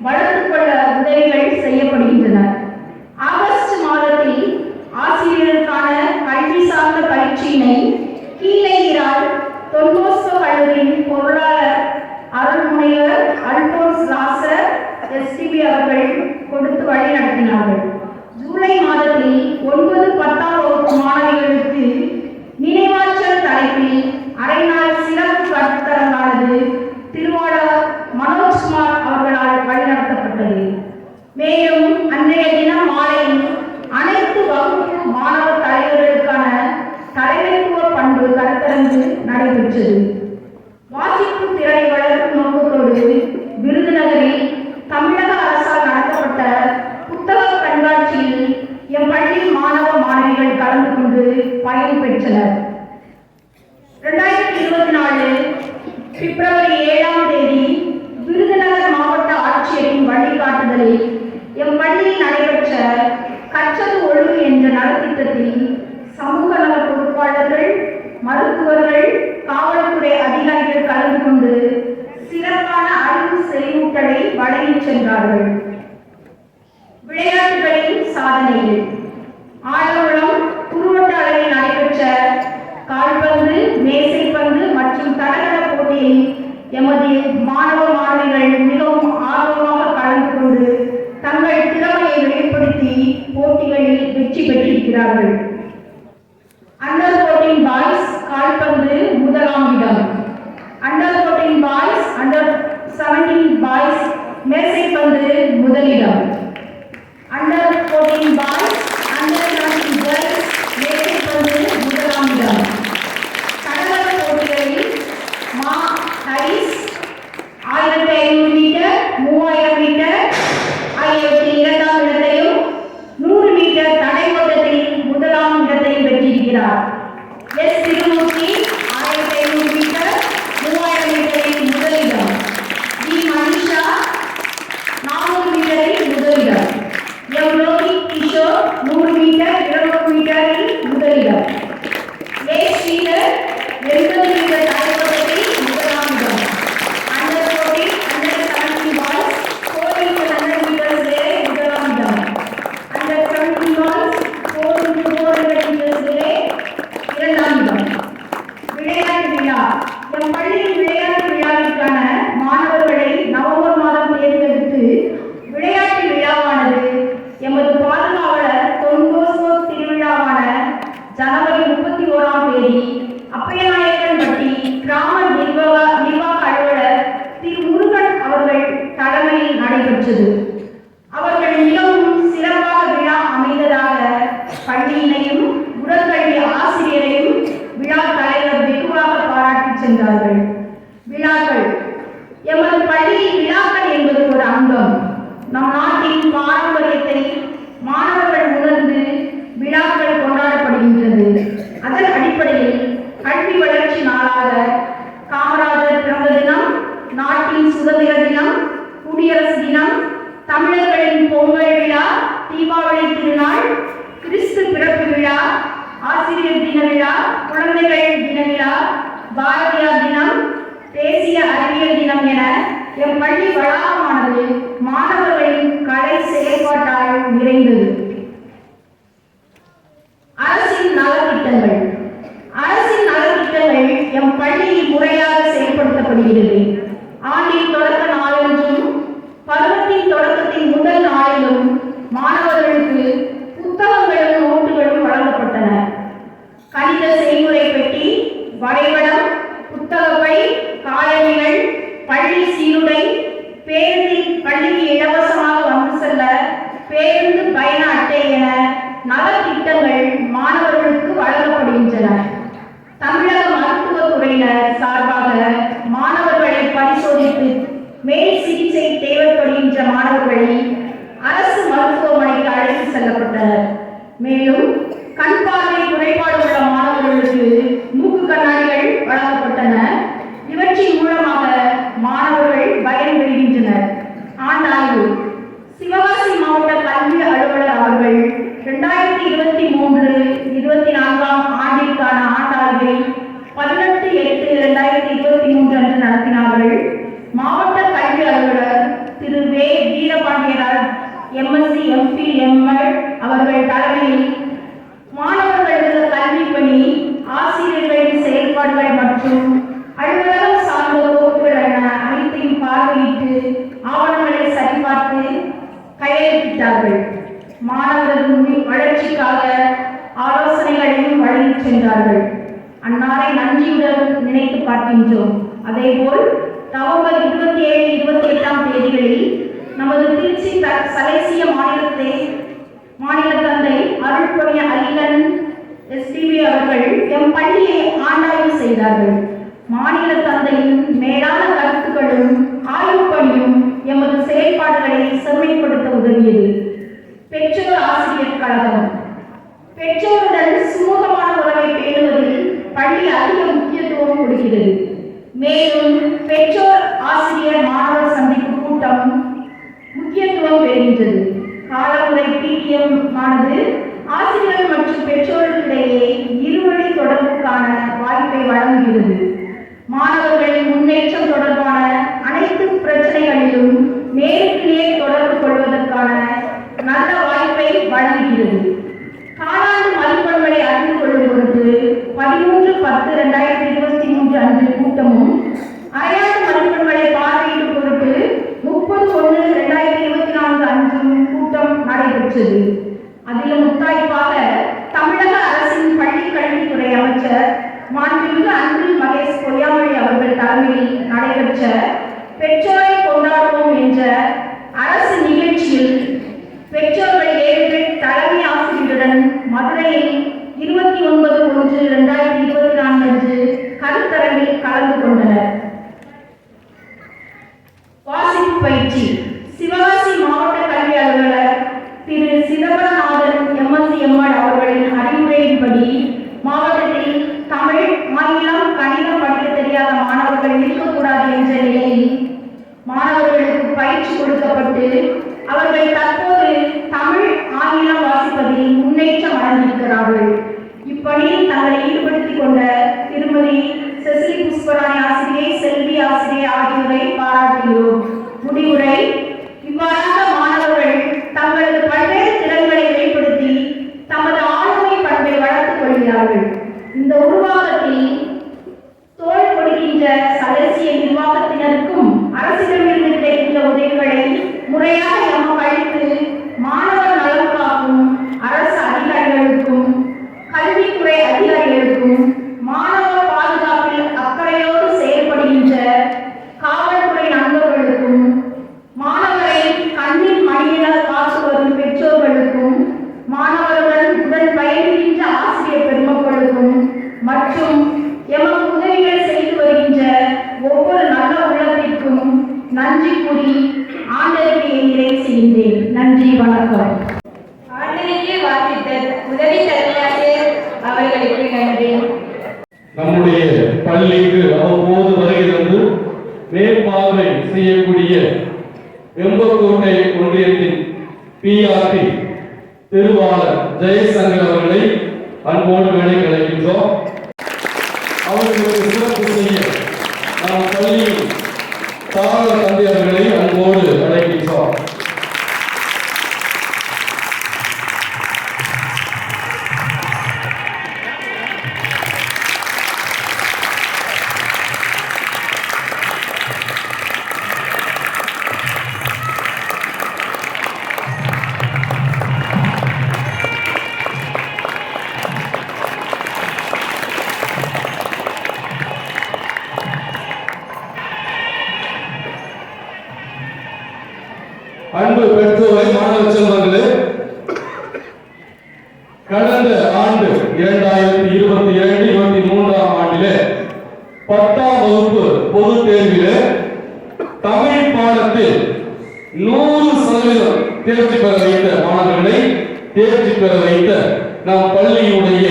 வளர்த்துக் கொள்ள உதவிகள் செய்யப்படுகின்றன. ஆகஸ்ட் மாதத்தில் ஆசிரியர்களுக்கான கல்வி சார்ந்த பயிற்சியினை கீழையிறால் தொன்போஸ்கோ கல்லூரியின் பொருளாளர் அருள்முனைவர் அல்போன்ஸ் ராசர் எஸ்டிபி அவர்கள் கொடுத்து வழி நடத்தினார்கள். ஜூலை மாதத்தில் 9-10ஆம் வகுப்பு மாணவிகளுக்கு நினைவாற்றல் தலைப்பில் அரைநாள் சிறப்பு கருத்தரங்கானது திருவாளர் மனோஜ்குமார் அவர்களால் வழிநடத்தப்பட்டது. மேலும் அன்றைய தினம் மாலையில் அனைத்து வகுப்பு மாணவ தலைவர்களுக்கான தலைமைத்துவ பண்பு கருத்தரங்கு நடைபெற்றது. வாசிப்பு திறனை வளர்க்கும் நோக்கத்தோடு விருதுநகரில் தமிழக அரசால் நடத்தப்பட்ட புத்தக கண்காட்சியில் எம் பள்ளி மாணவ மாணவிகள் கலந்து கொண்டு பயன் பெற்றனர். 2024 பிப்ரவரி 7ஆம் தேதி விருதுநகர் மாவட்ட ஆட்சியரின் வழிகாட்டுதலில் எம் பள்ளியில் நடைபெற்ற கற்றது ஒழுங்கு என்ற நலத்திட்டத்தில் சமூக நல பொறுப்பாளர்கள், மருத்துவர்கள், காவல்துறை அதிகாரிகள் கலந்து கொண்டு சிறப்பான அறிவு செறிவூட்டலை வழங்கிச் சென்றார்கள். விளையாட்டுகளின் சாதனைகள். ஆலங்குளம் குறுவட்ட அளவில் நடைபெற்ற கால்பந்து, மேசைப்பந்து மற்றும் தடகள போட்டியில் எமது மாணவ மாணவிகள் மிகவும் ஆர்வமாக கலந்து கொண்டு தங்கள் திறமையை வெளிப்படுத்தி போட்டிகளில் வெற்றி பெற்றிருக்கிறார்கள். அண்டர் 14 பாய்ஸ் கால்பந்து முதலாம் இடம், அண்டர் 14 பாய்ஸ், அண்டர் 17 பாய்ஸ் மேசைப்பந்து முதலிடம், அண்டர் 14 பாய்ஸ், அண்டர் 17 கேர்ள்ஸ் மேசைப்பந்து முதலாம் இடம். தடகள போட்டிகளில் டைஸ் 1500 மீட்டர், 3000 மீட்டர் ஆகியவற்றில் 2ஆம் இடத்தையும், 100 மீட்டர் தடை ஓட்டத்தில் முதலாம் இடத்தையும் பெற்றிருக்கிறார். எஸ் திருமூர்த்தி 1500 மீட்டர், 3000 மீட்டரில் முதலிடம், வி மனிஷா 400 மீட்டரில் முதலிடம், எம் ரோஹித் கிஷோர் 100 மீட்டர், 200 மீட்டரில் முதலிடம், ஏ ஸ்ரீதர் 80 மீட்டர் தடை ஓட்டத்தில் முதலாம் இடம். Under 14, under 17 boys 4x100 metre relay முதலாம் இடம், under 17 boys 4x400 metre relay இரண்டாம் இடம். விளையாட்டு விழா. எம் பள்ளியின் விளையாட்டு விழாவிற்கான மாணவர்களை நவம்பர் மாதம் தேர்ந்தெடுத்து விளையாட்டு விழாவானது எமது பாதுகாவலர் தொன்போஸ்கோ திருவிழாவான ஜனவரி 31ஆம் தேதி அப்பையநாயக்கன்பட்டி கிராம நிர்வாக அலுவலர் திரு முருகன் அவர்கள் தலைமையில் நடைபெற்றது. அவர்கள் மிகவும் சிறப்பாக விழா அமைந்ததாக பள்ளியினையும் உடற்கல்வி ஆசிரியரையும் விழா தலைவர் வெகுவாக பாராட்டி சென்றார்கள். விழாக்கள். எமது பள்ளியில் விழாக்கள் என்பது ஒரு அங்கம். நம் நாட்டின் பாரம்பரியத்தை மாணவர்கள் உணர்ந்து விழாக்கள் கொண்டாடப்படுகின்றது. அதன் அடிப்படையில் கல்வி வளர்ச்சி நாளாக காமராஜர் பிறந்த தினம், நாட்டின் சுதந்திர தினம், குடியரசு தினம், தமிழர்களின் பொங்கல் விழா, தீபாவளி திருநாள், கிறிஸ்து பிறப்பு விழா, ஆசிரியர் தின விழா, குழந்தைகள் தின விழா, பாரதியார் தினம், தேசிய அறிவியல் தினம் என எம் பள்ளி வளாகமானது மாணவர்களின் கலை செயல்பாட்டால் நிறைந்தது. அரசின் நலத்திட்டங்கள். அரசின் நலத்திட்டங்கள் செய்யப்படுகிறது. ஆண்டின் தொடக்க நாளென்றும் பருவத்தின் தொடக்கத்தின் முதல் நாளிலும் மாணவர்களுக்கு புத்தகங்களும் நோட்டுகளும் வழங்கப்பட்டன. கணித செய்முறை பெட்டி, வரைபடம், புத்தகப்பை, காலணிகள், பள்ளி சீருடை, பேருந்தில் பள்ளிக்கு இலவசமாக வந்து செல்ல பேருந்து பயண அட்டை என நலத்திட்டங்கள் மாணவர்களுக்கு வழங்கப்படுகின்றன. தமிழக மருத்துவத்துறையினர் சார்பாக மாணவர்களை பரிசோதித்து மேல் சிகிச்சை தேவைப்படுகின்ற மாணவர்களை அரசு மருத்துவமனைக்கு அழைத்து செல்லப்பட்டனர். மேலும் கண் பார்வை குறைபாடு உள்ள மாணவர்களுக்கு மூக்கு கண்ணாடிகள் வழங்கப்பட்டன. இவற்றின் மூலமாக மாணவர்கள் பயன்பெறுகின்றனர். ஆண்டாய்வு. சிவகாசி மாவட்ட கல்வி அலுவலர் அவர்கள் 2023-24 ஆண்டிற்கான ஆண்டாய்வை 18/8/2023 அன்று நடத்தினார்கள். மாவட்ட கல்வி அலுவலர் திரு வே வீரபாண்டியராஜ் MSc MPhil ML அவர்கள் தலைமையில் மாணவர்களது கல்வி பணி, ஆசிரியர்களின் செயல்பாடுகள் மற்றும் அலுவலகம் சார்ந்த கோப்புகள் என அனைத்தையும் பார்வையிட்டு ஆவணங்களை சரிபார்த்து கையெழுத்திட்டார்கள். மாணவர்களின் வளர்ச்சிக்காக ஆலோசனைகளையும் வழங்கிச் சென்றார்கள். அன்னாரை நன்றியுடன் நினைத்து பார்க்கின்றோம். அதேபோல் நவம்பர் 27-28 தேதிகளில் நமது திருச்சி சலேசிய மாநில தந்தை அருள்பணி அகிலன் SPV அவர்கள் எம் பள்ளியை ஆண்டாய்வு செய்தார்கள். மாநில தந்தையின் மேலான கருத்துக்களும் ஆய்வு பணியும் எமது செயல்பாடுகளை செம்மைப்படுத்த உதவியது. பெற்றோர் ஆசிரியர் கழகம். பெற்றோருடன் சுமூகமான உறவை பேணுவதில் பள்ளி அதிக முக்கியத்துவம் கொடுக்கிறது. மேலும் பெற்றோர் ஆசிரியர் மாணவர் சந்திப்பு கூட்டம் முக்கியத்துவம் பெறுகின்றது. காலமுறை PTM ஆனது ஆசிரியர் மற்றும் பெற்றோர்களுக்கிடையே இருவழி தொடர்புக்கான வாய்ப்பை வழங்குகிறது. மாணவர்களின் முன்னேற்றம் தொடர்பான அனைத்து பிரச்சனைகளிலும் நேருக்கு நேர் தொடர்பு கொள்வதற்கான நல்ல வாய்ப்பை வழங்குகிறது. காலாண்டு மதிப்பெண்களை அறிந்து கொள்ளும் பொருட்டு 13/10/2023 அன்று கூட்டமும், அரையாண்டு மதிப்பெண்களை பார்வையிடும் பொருட்டு 30/1/2024 அன்றும் கூட்டம் நடைபெற்றது. அதில் முத்தாய்ப்பாக தமிழக அரசின் பள்ளி கல்வித்துறை அமைச்சர் மாண்புமிகு அன்பில் மகேஷ் பொய்யாமொழி அவர்கள் தலைமையில் நடைபெற்ற பெற்றோரை கொண்டாடுவோம் என்ற அரசு நிகழ்ச்சியில் பெற்றோர்கள் 7 பேர் தலைமை ஆசிரியருடன் மதுரையில் 29/1/2024 அன்று கருத்தரங்கில் கலந்து கொண்டனர். வாசிப்பு பயிற்சி. சிவகாசி மாவட்ட கல்வி அலுவலர் திரு சிதம்பரநாதன் MSc ML அவர்களின் அறிவுரையின்படி மாவட்டத்தில் தமிழ், ஆங்கிலம், கணிதம் படிக்க தெரியாத மாணவர்கள் இருக்கக்கூடாது என்ற நிலையில் மாணவர்களுக்கு பயிற்சி கொடுக்கப்பட்டு அவர்கள் தற்போது தமிழ், ஆங்கிலம் வாசிப்பதில் முன்னேற்றம் அடைந்திருக்கிறார்கள். இப்பணியில் தங்களை ஈடுபடுத்திக் கொண்ட திருமதி செசிலி புஷ்பராணி ஆசிரியை, செல்வி ஆசிரியை ஆகியோரை பாராட்டுகிறோம். முடிவுரை. இவ்வாறாக மாணவர்கள் தங்களது பல்வேறு திறன்களை வெளிப்படுத்தி தமது ஆளுமை பண்பை வளர்த்துக் கொள்கிறார்கள். இந்த உருவாக்கத்தில் தோள் கொடுக்கின்ற சலேசிய நிர்வாகத்தினருக்கும் அரசிடமிருந்து கிடைக்கின்ற உதவிகளை முறையாக அளித்து மாணவர் நலன் காக்கும் அரசு அதிகாரிகளுக்கும் கல்வித்துறை அதிகாரிகளுக்கும் மாணவர் பாதுகாப்பில் அக்கறையோடு செயல்படுகின்ற காவல்துறை நண்பர்களுக்கும் மாணவரை கண்ணின் மணியின காத்து வரும் பெற்றோர்களுக்கும் மாணவர்களுடன் உடன் பயணிக்கின்ற ஆசிரியர் பெருமக்களுக்கும் மற்றும் எமக்கு உதவிகள் செய்து வருகின்ற ஒவ்வொரு நல்ல உள்ளத்திற்கும் நன்றி கூறி ஆண்டறிக்கையை நிறைவு செய்கின்றேன். நன்றி, வணக்கம். ஆண்டறிக்கை வாசித்த உதவி தலைமையாசிரியர் அவர்களுக்கு நன்றி. நம்முடைய பள்ளிக்கு அவ்வப்போது வருகிறது மேற்பார்வை செய்யக்கூடிய வெம்பக்கோட்டை ஒன்றியத்தின் PRT திருவாளர் ஜெயசங்கர் அவர்களை அன்போடு வேலைக்கு அழைக்கின்றோம். அவர்களுக்கு சிறப்பு செய்ய நாம் பள்ளியில் தாள தந்தை அவர்களை அன்போடு அழைக்கின்றோம். அன்பு பெற்றோரை, மாணவ செல்வங்களே, கடந்த ஆண்டு 2022-23 ஆண்டிலே 10ஆம் வகுப்பு பொதுத் தேர்விலே தமிழ் பாடத்தில் 100% தேர்ச்சி பெற வைத்த மாணவர்களை தேர்ச்சி பெற வைத்த நம் பள்ளியுடைய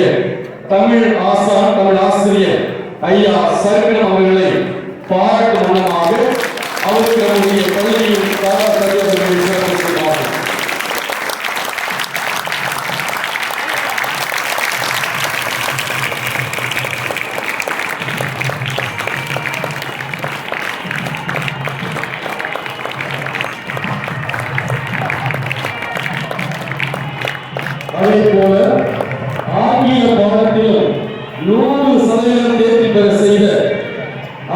தமிழ் ஆசிரியர் ஐயா சர்க்கரம் அவர்களை பாராட்டு மனமாக அவருக்கு நம்முடைய பள்ளியின் அவர்களை சிறப்பிக்கிறார்கள். அதே போல ஆங்கில பாடத்திலும் 100% தேர்ச்சி பெற செய்த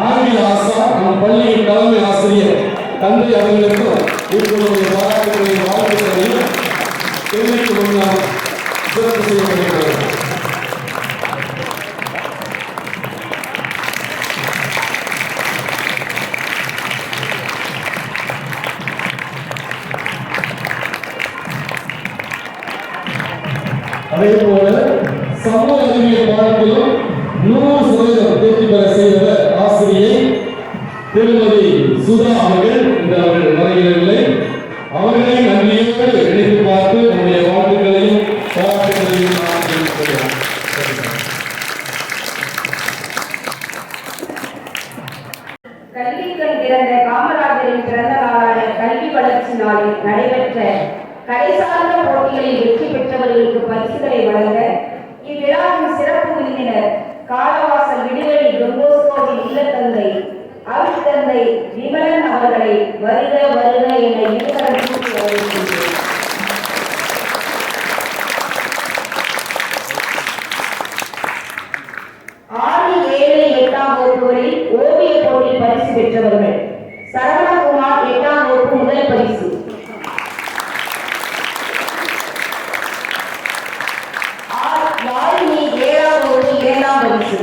ஆங்கில ஆசான் நம் பள்ளியின் தலைமை ஆசிரியர் தந்தை அவர்களுக்கும் இப்பொழுது பாராட்டுகளையும் வாழ்த்துக்களையும் தெரிவித்துக் கொண்டால் சிறப்பு செய்யப்படுகிறது. அதே போல சமூக அறிவியல் பாடத்திலும் 100% தேர்ச்சி பெற செய்த ஆசிரியை திருமதி சுதா அவர்கள் இந்த அவர்கள் வருகிறவில்லை. அவர்களை நன்றியோடு நினைத்து பார்த்து நம்முடைய வாழ்த்துக்களையும் பாராட்டுகளையும் நான் தெரிவிக்கிறேன். கல்விக்கண் திறந்த காமராஜரின் பிறந்த நாளான கல்வி வளர்ச்சி நாளில் நடைபெற்ற கலை சார்ந்த போட்டிகளில் வெற்றி பெற்றவர்களுக்கு பரிசுகளை வழங்க இவ்விழாவின் சிறப்பு விருந்தினர் காலவாசல் விடுவெளி டொன்போஸ்கோவின் இல்லத்தந்தை அருட்தந்தை விமலன் அவர்களை வருக வருக என இருவரும் கூட்டி வரவேற்கின்றேன். ஆறு, ஏழு, 8ஆம் வகுப்புகளில் ஓவிய போட்டி பரிசு பெற்றவர்கள்: சரவணகுமார் 8ஆம் வகுப்பு முதல் பரிசு, யாழினி 7ஆம் வகுப்பு 2ஆம் பரிசு,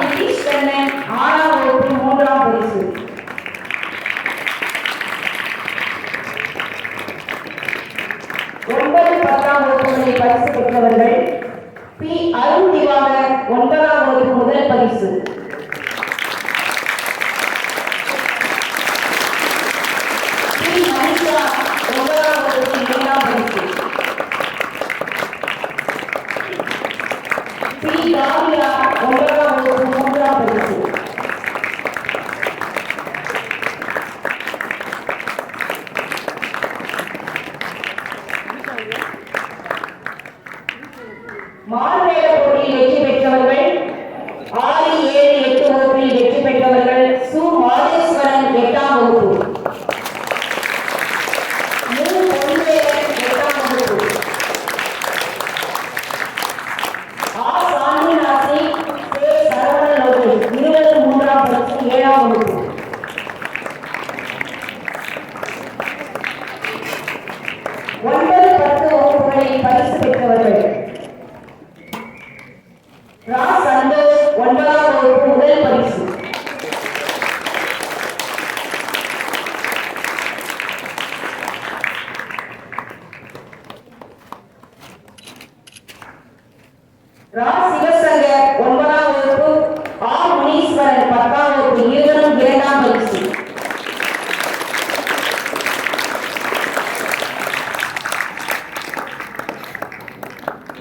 நிதிஷ் கண்ணன் 6ஆம் வகுப்பு 3ஆம் பரிசு, 9, 10ஆம் வகுப்புகளில் பரிசு பெற்றவர்கள்: பி. அருண் திவாகர் 9ஆம் வகுப்பு முதல் பரிசு, பி. மனிஷா 9ஆம் வகுப்பு 2ஆம் பரிசு, பி. காவியா 9ஆம் வகுப்பு 3ஆம் பரிசு, மாறுவேட போட்டியில் வெற்றி பெற்றவர்கள்: 6, 7, 8 வகுப்பில் வெற்றி பெற்றவர்கள்: சு. மாதேஸ்வரன் 8ஆம் வகுப்பு, மு. பொன்வேலன் 8ஆம் வகுப்பு, ஆ. சாந்திநாசி, கே. சரவணன் லோகேஷ் இருவரும் 3ஆம் பரிசு 7ஆம் வகுப்பு, 9, 10 வகுப்புகளில் பரிசு பெற்றவர்கள்: ரா. சந்தோஷ் 9ஆம் வகுப்பு முதல் பரிசு, ரா. சிவசங்கர் 9ஆம் வகுப்பு, ஆ. முனீஸ்வரன் 10ஆம் வகுப்பு இருவரும் 2ஆம் பரிசு,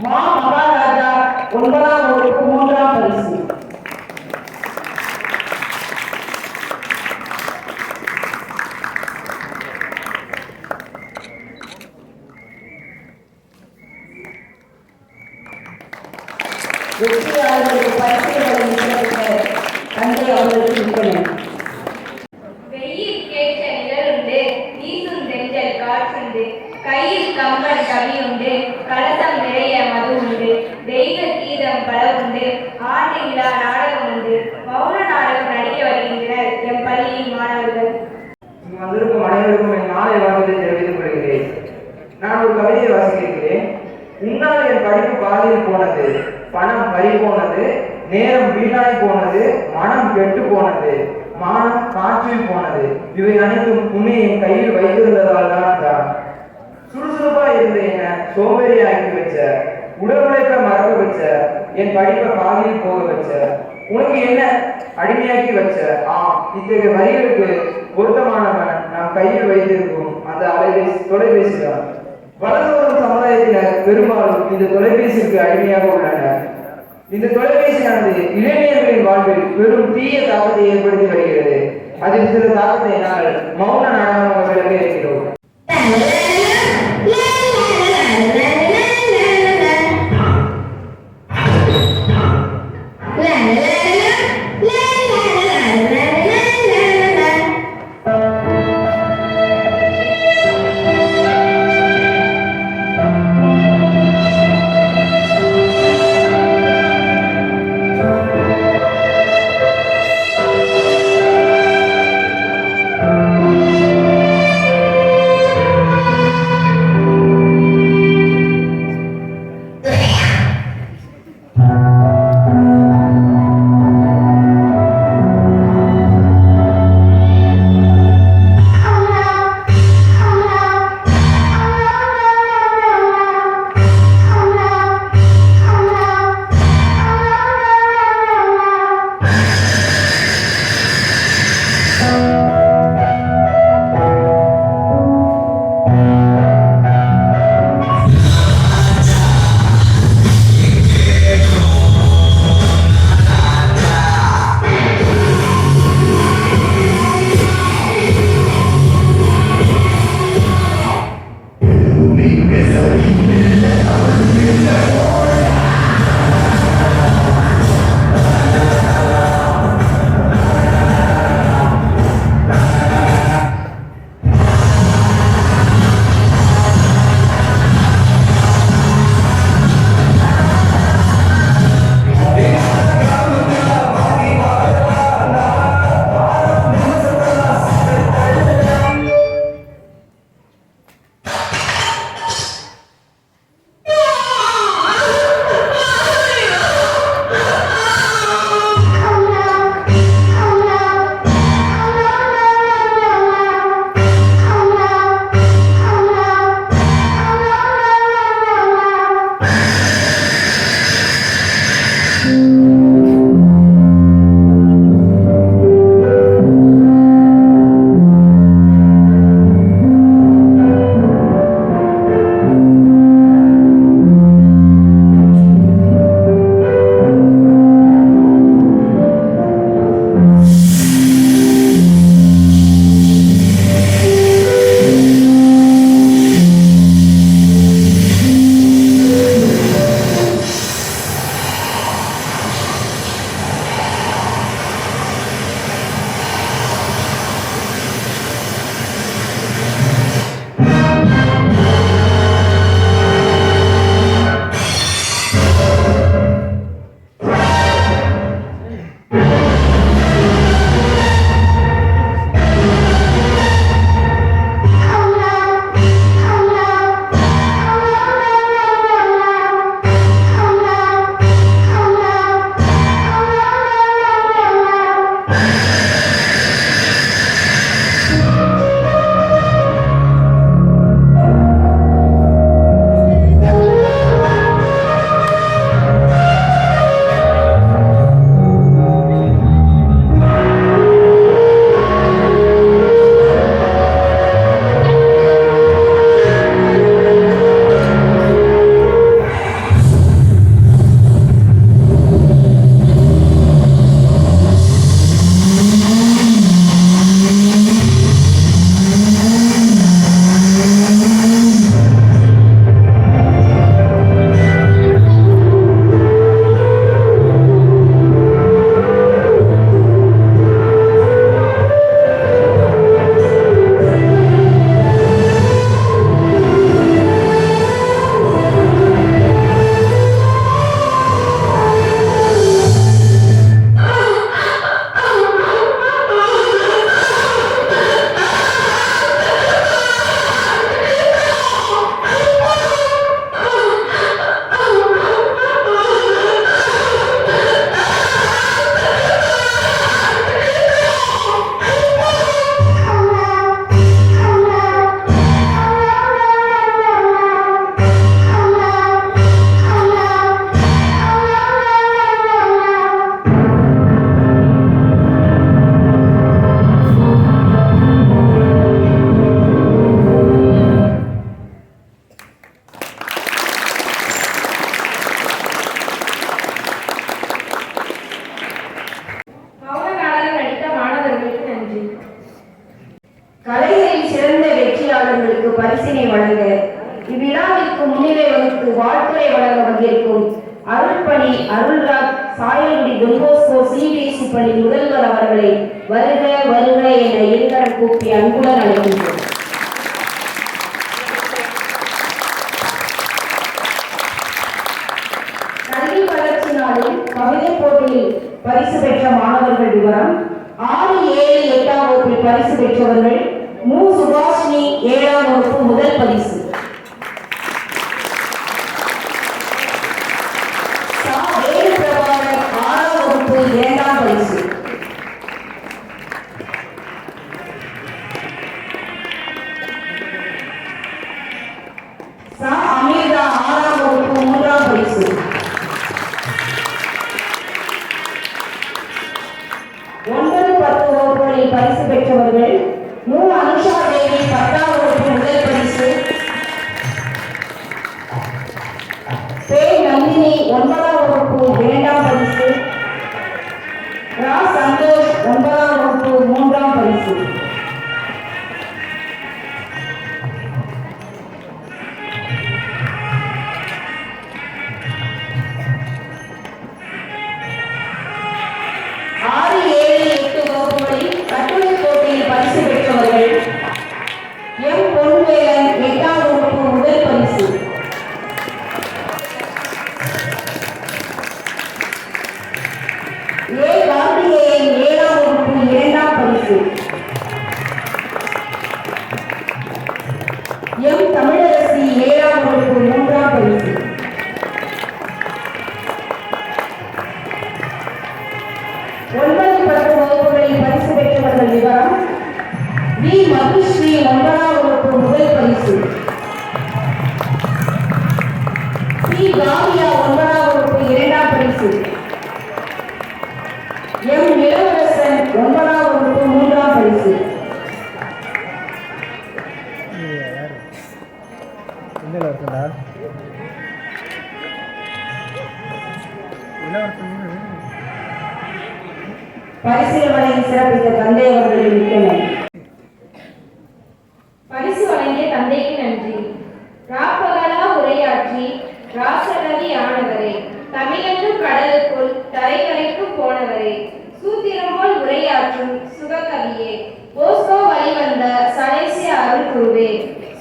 மா. மகாராஜா 9ஆம் வகுப்பு 3ஆம் பரிசு, வெற்றியாளர்களுக்கு பரிசுகளை வழங்கிய தந்தை அவர்களுக்கு மிக்க நன்றி. வெயில் கேட்ட நிழலுண்டு, வீசும் தென்றல் காற்றுண்டு, கையில் கம்பன் கவியுண்டு, கலசம் நிறைய மது உண்டு, தெய்வ கீதம் பல உண்டு, ஆண்டு விழா நாடகம் உண்டு, மௌன நாடகம் நடிக்க வருகின்றனர் எம் பள்ளியின் மாணவர்கள். வந்திருக்கும் அனைவருக்கும் என் மாலை வாழ்த்தை தெரிவித்துக் கொள்கிறேன். நான் ஒரு கவிதையை வாசிக்கிறேன். இந்நாள் என் படிப்பு பாதியில் போனது, பணம் பறி போனது, நேரம் வீணாய் போனது, மனம் கெட்டு போனது, மானம் காற்றில் போனது. இவை அனைத்தும் உன்னை என் கையில் வைத்திருந்ததால் தான். சுறுசுறுப்பா இருந்த என்ன சோம்பேறி ஆக்கி வச்ச, உடல் உழைப்ப மறக்க வச்ச, என் படிப்பை பாதியில் போக வச்ச, உனக்கு என்ன அடிமையாக்கி வச்ச. இத்தகைய வரிகளுக்கு பொருத்தமானவன் நாம் கையில் வைத்திருக்கும் அந்த தொலைபேசிதான். வளர்ந்து வரும் சமுதாயத்தினர் பெரும்பாலும் இந்த தொலைபேசிக்கு அடிமையாக உள்ளனர். இந்த தொலைபேசியானது இளைஞர்களின் வாழ்வில் பெரும் தீய தாக்கத்தை ஏற்படுத்தி வருகிறது. அதில் சில தாக்கத்தை நாங்கள் மௌன நாடகமாக விளக்க இருக்கிறோம். பரிசினை வழங்க இவ்விழாவிற்கு முன்னிலை வகுத்து வாழ்த்துரை வழங்க வந்திருக்கும் அருள்பணி அருள்ராஜ் சாயல்குடி டொன்போஸ்கோ சிபிஎஸ்இ பள்ளி முதல்வர் அவர்களை வருக வருக என இருகரம் கூப்பி அன்புடன் அழைக்கின்றோம். கல்வி வளர்ச்சி நாளில் கவிதை போட்டியில் பரிசு பெற்ற மாணவர்கள் விவரம்: 6, 7, 8ஆம் வகுப்பில் பரிசு பெற்றவர்கள்: மு. சுபாஷினி 7ஆம் வகுப்பு முதல் பரிசு, சா. வேலு பிரபாகர் 6ஆம் வகுப்பு 2ஆம் பரிசு, சா. அமிர்தா 6ஆம் வகுப்பு 3ஆம் பரிசு, 9, 10 வகுப்புகளில் பரிசு பெற்றவர்கள்: மு. அனுஷா தேவி 10ஆம் வகுப்பு முதல் பரிசு, பே. நந்தினி 9ஆம் வகுப்பு 2ஆம் பரிசு, ரா. சந்தோஷ் 9ஆம் வகுப்பு 3ஆம் பரிசு, ஆறு, 7, 8 வகுப்புகளில் கட்டுரை போட்டியில் பரிசு பெற்றவர்கள்: எம். பொன்வேலன் 8ஆம் வகுப்பு முதல் பரிசு, ஏ. கார்த்திகேயன் 7ஆம் வகுப்பு 2ஆம் பரிசு, எம். தமிழரசி 7ஆம் வகுப்பு 3ஆம் பரிசு, 9, 10 வகுப்புகளில் பரிசு பெற்றவர்கள் விவரம்: வி. மதுஸ்ரீ 9ஆம் வகுப்பு முதல் பரிசு, சி. காவியா 9ஆம் வகுப்பு 2ஆம் பரிசு, எம். இளவரசன் 9ஆம் வகுப்பு 3ஆம் பரிசு, பரிசில் வழங்கி சிறப்பித்த தந்தை அவர்களுக்கு மிக்க நன்றி. பரிசு வழங்கிய தந்தைக்கு நன்றி. ராப்பகலா உரையாற்றி ராசரவி ஆனவரே, தமிழென்றும் கடலுக்குள் தரைக்கரைக்கும் போனவரே, சூத்திரம் போல் உரையாற்றும் சுககவியே, போஸ்கோ வழிவந்த சடைசிய அருள் குருவே,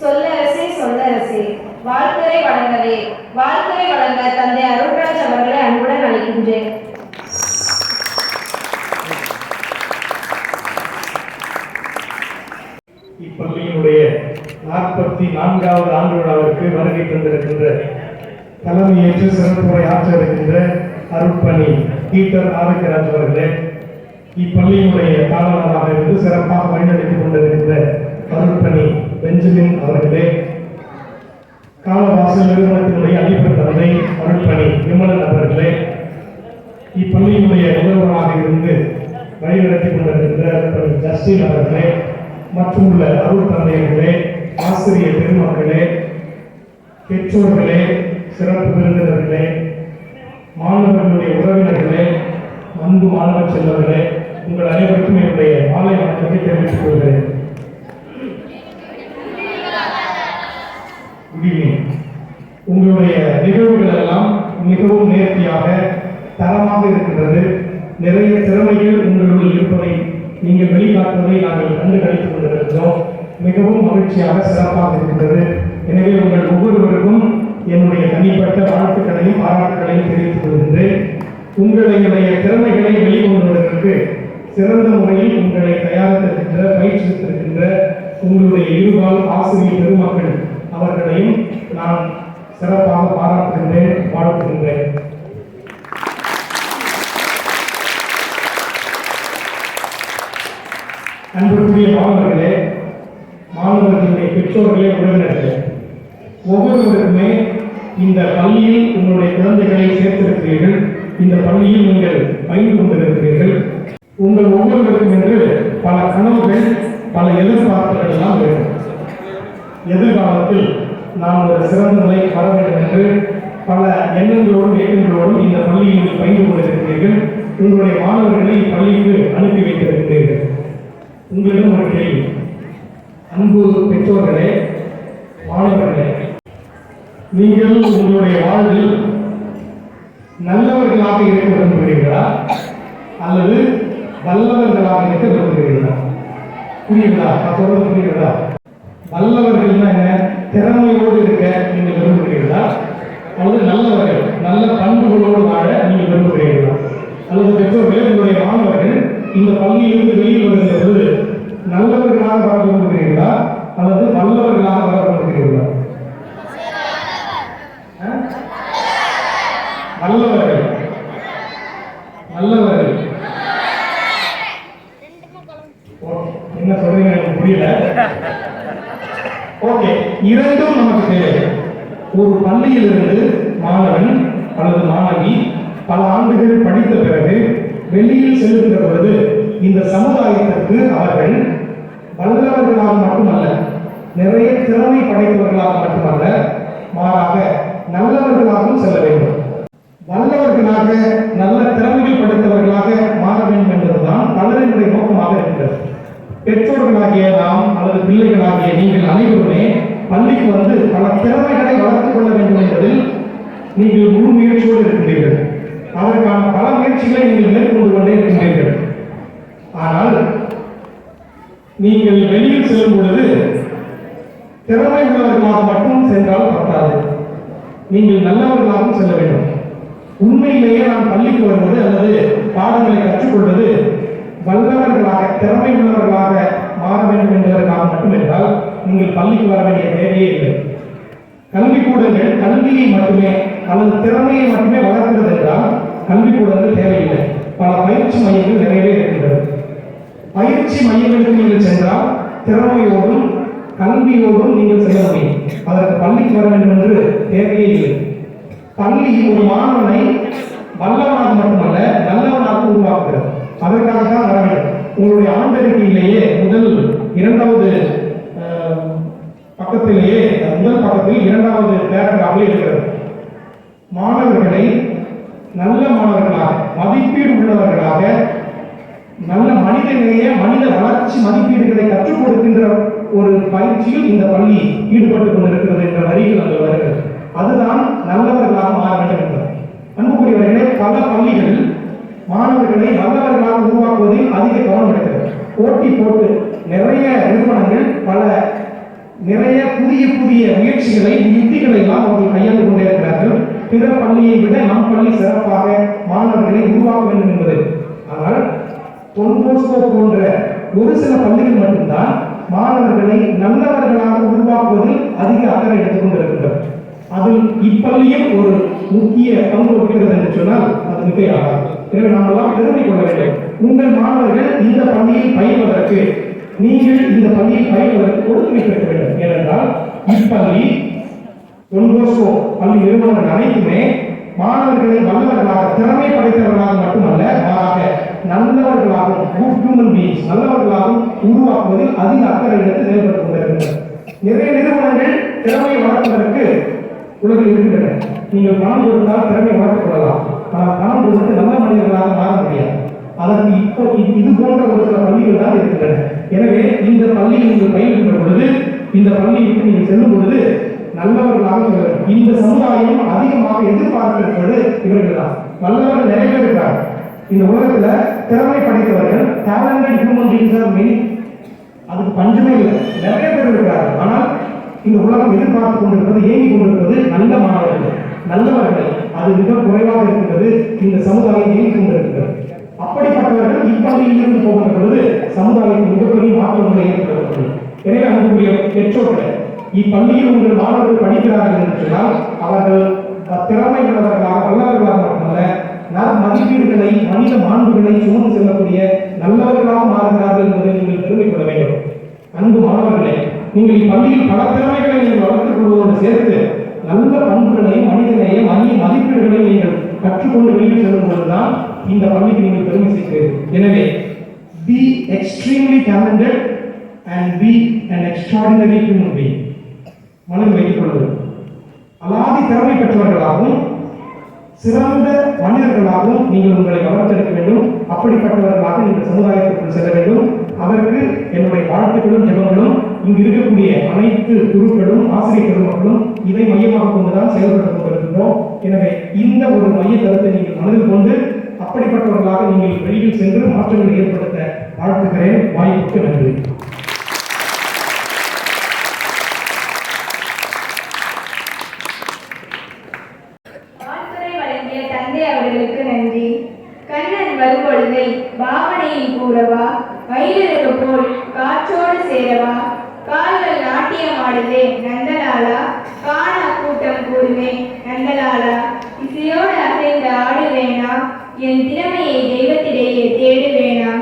சொல்லரசே சொல்லரசே, வாழ்த்துரை வழங்கவே வாழ்த்துரை வழங்க தந்தை அருள்ராஜ் அவர்களை அன்புடன் அழைக்கின்றேன். இப்பள்ளியினுடைய 44வது ஆண்டு விழாவிற்கு வருகை தந்திருக்கின்ற தலைமையேற்று சிறப்புரை ஆற்ற இருக்கின்ற அருட்பணி பீட்டர் ஆரோக்கியராஜ் அவர்களே, இப்பள்ளியினுடைய தாளராக இருந்து சிறப்பாக வழிநடத்திக் கொண்டிருக்கின்ற அருட்பணி பெஞ்சமின் அவர்களே, காலவாசல் நிறுவனத்தினுடைய அதிபர் தந்தை அருட்பணி விமலன் அவர்களே, இப்பள்ளியினுடைய முதல்வராக இருந்து வழிநடத்திக் கொண்டிருக்கின்ற அருட்பணி ஜஸ்டின் அவர்களே, மற்றும் உள்ள அருள் தந்தையர்களே, ஆசிரியர் பெருமக்களே, பெற்றோர்களே, சிறப்பு விருந்தினர்களே, மாணவர்களுடைய உறவினர்களே, அன்பு மாணவ செல்வர்களே, உங்கள் அனைவருக்கும் என்னுடைய மாலை வணக்கத்தை தெரிவித்துக் கொள்கிறேன். உங்களுடைய நிகழ்வுகள் எல்லாம் மிகவும் நேர்த்தியாக தரமாக இருக்கின்றது. நிறைய திறமைகள் உங்களுள் இருப்பதை நீங்கள் வெளிக்காட்டுவதை நாங்கள் கண்டு கழித்துக் கொண்டிருக்கிறோம். மிகவும் மகிழ்ச்சியாக சிறப்பாக இருக்கின்றது. எனவே உங்கள் ஒவ்வொருவருக்கும் என்னுடைய தனிப்பட்ட வாழ்த்துக்களையும் பாராட்டுகளையும் தெரிவித்துக் கொள்கின்றேன். உங்களுடைய திறமைகளை வெளிக்கொண்டுவதற்கு சிறந்த முறையில் உங்களை தயாரித்திருக்கின்ற பயிற்சித்திருக்கின்ற உங்களுடைய இருபால் ஆசிரியர் பெருமக்கள் அவர்களையும் நான் சிறப்பாக பாராட்டுகின்றேன், வாழ்த்துகின்றேன். அன்புக்குரிய மாணவர்களே, மாணவர்களுடைய பெற்றோர்களே, உறவினர்களே, ஒவ்வொருவருக்குமே இந்த பள்ளியில் உங்களுடைய குழந்தைகளை சேர்த்திருக்கிறீர்கள். இந்த பள்ளியில் நீங்கள் பயின்று கொண்டிருக்கிறீர்கள். உங்கள் ஒவ்வொருவருக்கும் என்று பல கனவுகள், பல எதிர்பார்ப்புகள் எல்லாம் வேண்டும். எதிர்காலத்தில் நாம் ஒரு சிறந்த நிலை வர வேண்டும் என்று பல எண்ணங்களோடும் இயக்கங்களோடும் இந்த பள்ளியில் பயின்று கொண்டிருக்கிறீர்கள். உங்களுடைய மாணவர்களை இப்பள்ளிக்கு அனுப்பி வைத்திருக்கிறீர்கள். உங்களிடம் ஒரு கேள்வி. அன்பு பெற்றோர்களே, மாணவர்களே, நீங்கள் உங்களுடைய வாழ்வில் நல்லவர்களாக இருக்க விரும்புகிறீர்களா அல்லது வல்லவர்களாக இருக்க விரும்புகிறீர்களா? புரியுதா? நான் சொல்றது புரியுதா? வல்லவர்கள்னா என்ன? திறமையோடு இருக்க நீங்கள் விரும்புகிறீர்களா அல்லது நல்லவர்கள் நல்ல பண்புகளோடு வாழ நீங்கள் விரும்புகிறீர்களா? அல்லது பெற்றோர்களே, உங்களுடைய மாணவர்கள் இந்த பள்ளியிலிருந்து வெளியில் வருகிற பொழுது நல்லவர்களாக வர விரும்புகிறீர்களா அல்லது வல்லவர்களாக வர விரும்புகிறீர்களா? நல்லவர்கள் நல்லவர்கள். என்ன சொல்றீங்க எனக்கு புரியல. ஓகே, இரண்டும் நமக்கு தேவை. ஒரு பள்ளியிலிருந்து மாணவன் அல்லது மாணவி பல ஆண்டுகள் படித்த பிறகு வெளியில் செல்லுகிற பொழுது இந்த சமுதாயத்திற்கு அவர்கள் வல்லவர்களாக மட்டுமல்ல, நிறைய திறமை படைத்தவர்களாக மட்டுமல்ல, மாறாக நல்லவர்களாகவும் செல்ல வேண்டும். வல்லவர்களாக நல்ல திறமைகள் படைத்தவர்களாக மாற வேண்டும் என்பதுதான் பலரினுடைய நோக்கமாக இருக்கிறது. பெற்றோர்களாகிய நாம் அல்லது பிள்ளைகளாகிய நீங்கள் அனைவருமே பள்ளிக்கு வந்து பல திறமைகளை வளர்த்துக் கொள்ள வேண்டும் என்பதில் நீங்கள் முழு முயற்சியோடு இருக்கின்றீர்கள். அதற்கான பல முயற்சிகளை நீங்கள் மேற்கொண்டு கொண்டே இருக்கின்றீர்கள். ஆனால் நீங்கள் வெளியில் செல்லும் பொழுது திறமை உள்ளவர்களாக மட்டும் சென்றால் பத்தாது, நீங்கள் நல்லவர்களாகவும் செல்ல வேண்டும். உண்மையிலேயே நாம் பள்ளிக்கு வருவது அல்லது பாடங்களை கற்றுக்கொள்வது வல்லவர்களாக திறமை உள்ளவர்களாக மாற வேண்டும் என்பதற்காக மட்டுமென்றால் நீங்கள் பள்ளிக்கு வர வேண்டிய தேவையே இல்லை. கல்விக்கூடங்கள் கல்வியை மட்டுமே அல்லது திறமையை மட்டுமே வளர்க்கிறது என்றால் கல்விக்கூடங்கள் தேவையில்லை. பல பயிற்சி மையங்கள் நிறையவே இருக்கின்றது. பயிற்சி மையங்களுக்கு நீங்கள் சென்றால் திறமையோடும் கல்வியோடும் நீங்கள் செல்ல முடியும். அதற்கு பள்ளிக்கு வர வேண்டும் என்று தேவையே இல்லை. பள்ளி ஒரு மாணவனை வல்லவனாக மட்டுமல்ல நல்லவனாக உருவாக்குகிறது. அதற்காகத்தான் வர வேண்டும். உங்களுடைய ஆண்டறிக்கையிலேயே முதல் பக்கத்தில் இரண்டாவது பேராகிராஃபில் இருக்கிறது. மாணவர்களை நல்ல மாணவர்களாக, மதிப்பீடு உள்ளவர்களாக, நல்ல மனிதநேய மனித வளர்ச்சி மதிப்பீடுகளை கற்றுக் கொடுக்கின்ற ஒரு பயிற்சியில் இந்த பள்ளி ஈடுபட்டுக் கொண்டிருக்கிறது என்ற வரிகள் அங்கு வருகிறது. அதுதான் நல்லவர்களாக மாற வேண்டும் என்பது. அன்புக்குரியவர்களே, பல பள்ளிகள் மாணவர்களை நல்லவர்களாக உருவாக்குவதில் அதிக கவனம் எடுக்கிறது. போட்டி போட்டு நிறைய நிறுவனங்கள் நிறைய புதிய முயற்சிகளை யுக்திகளை எல்லாம் அவர்கள் கையாண்டு கொண்டே இருக்கிறார்கள். பிற பள்ளியை விட நம் பள்ளி சிறப்பாக மாணவர்களை உருவாக்க வேண்டும் என்பது. ஆனால் தொன்போஸ்கோ போன்ற ஒரு சில பள்ளிகள் மட்டும்தான் மாணவர்களை நல்லவர்களாக உருவாக்குவதில் அதிக அக்கறை எடுத்துக் கொண்டிருக்கின்றனர். அதில் இப்பள்ளியும் ஒரு முக்கிய பங்கு வகிக்கிறது என்று சொன்னால் அது மிகையாகாது. எனவே நாம் எல்லாம் பெருமை கொள்ள வேண்டும். உங்கள் மாணவர்கள் இந்த பள்ளியில் பயில்வதற்கு, நீங்கள் இந்த பள்ளியில் பயில்வதற்கு ஒழுங்கை பெற்ற வேண்டும். ஏனென்றால் இப்பள்ளி தொன்போஸ்கோ பள்ளி நிறுவனங்கள் அனைத்துமே மாணவர்களை வல்லவர்களாக திறமை படைத்தவர்களாக மட்டுமல்ல, மாறாக நல்லவர்களாகவும் குட் ஹியூமன் பீயிங்ஸ் நல்லவர்களாகவும் உருவாக்குவதில் அதிக அக்கறை எடுத்து செயல்பட்டுக் கொண்டிருக்கின்றனர். நிறைய நிறுவனங்கள் திறமையை வளர்ப்பதற்கு உலகில் இருக்கின்றன. நீங்கள் பணம் கொடுத்தால் திறமையை வளர்த்துக் கொள்ளலாம். ஆனால் பணம் கொடுத்து நல்ல மனிதர்களாக மாற முடியாது. அதற்கு இப்போ இது போன்ற ஒரு சில பள்ளிகள் தான் இருக்கின்றன. எனவே இந்த பள்ளியில் நீங்கள் பயில்கின்ற பொழுது, இந்த பள்ளிக்கு நீங்கள் செல்லும் பொழுது நல்லவர்களாக சொல்ல வேண்டும். இந்த சமுதாயம் அதிகமாக எதிர்பார்க்கிறது இவர்கள் தான். நல்லவர்கள் நிறைய பேர் இருக்கிறார்கள் இந்த உலகத்துல. திறமை படைத்தவர்கள் talented human beings are many. அதுக்கு பஞ்சமே இல்லை, நிறைய பேர் இருக்கிறார்கள். ஆனால் இந்த உலகம் எதிர்பார்த்து கொண்டிருப்பது, ஏங்கி கொண்டிருப்பது நல்ல மாணவர்கள், நல்லவர்கள். அது மிக குறைவாக இருக்கின்றது. இந்த சமுதாயம் ஏங்கி கொண்டிருக்கிறது. அப்படிப்பட்டவர்கள் இப்பள்ளியில் இருந்து போகின்ற பொழுது சமுதாயத்தில் மிகப்பெரிய மாற்றங்களை ஏற்படுத்த. எனவே அன்புக்குரிய பெற்றோர்கள், இப்பள்ளியில் உங்கள் மாணவர்கள் படிக்கிறார்கள் என்று சொன்னால் அவர்கள் திறமை உள்ளவர்களாக வல்லவர்களாக மட்டுமல்ல, மதிப்பீடுகளை மனித மாண்புகளை சுமந்து செல்லக்கூடிய நல்லவர்களாக மாறுகிறார்கள் என்பதை நீங்கள் பெருமை கொள்ள வேண்டும். அன்பு மாணவர்களே, நீங்கள் இப்பள்ளியில் பல திறமைகளை நீங்கள் வளர்த்துக் கொள்வதோடு சேர்த்து நல்ல பண்புகளையும் மனிதனையும் மதிப்பீடுகளையும் நீங்கள் கற்றுக்கொண்டு வெளியில் செல்லும் பொழுதுதான் இந்த பள்ளிக்கு நீங்கள் பெருமை சேர்க்கிறீர்கள். எனவே be extremely talented and be an extraordinary human being. மனதில் வைத்துக் கொள்வது. அலாதி திறமை பெற்றவர்களாகவும் சிறந்த மனிதர்களாகவும் நீங்கள் உங்களை வளர்த்தெடுக்க வேண்டும். அப்படிப்பட்டவர்களாக இந்த சமுதாயத்திற்குள் செல்ல வேண்டும். அதற்கு என்னுடைய வாழ்த்துக்களும் ஜெபங்களும். இங்கு இருக்கக்கூடிய அனைத்து குருக்களும் ஆசிரியர் பெருமக்களும் இதை மையமாக கொண்டுதான் செயல்பட்டுக் கொண்டிருக்கின்றோம். எனவே இந்த ஒரு மைய கருத்தை நீங்கள் மனதில் கொண்டு அப்படிப்பட்டவர்களாக நீங்கள் வெளியில் சென்று மாற்றங்களை ஏற்படுத்த வாழ்த்துக்கிறேன். வாய்ப்புக்கு நன்றி. வாழ்த்துரை வழங்கிய தந்தை அவர்களுக்கு நன்றி. கண்ணன் வரும்பொழுதை பாவனையில் கூறவா, மயிலிறகு போல் காற்றோடு சேரவா, கால்கள் நாட்டியம் ஆடுதே நந்தலாலா, காண கூட்டம் கூடுமே நந்தலாலா, இசையோடு அசைந்து ஆடுவேனா, என் திறமையை தெய்வத்திடையே தேடுவேனா.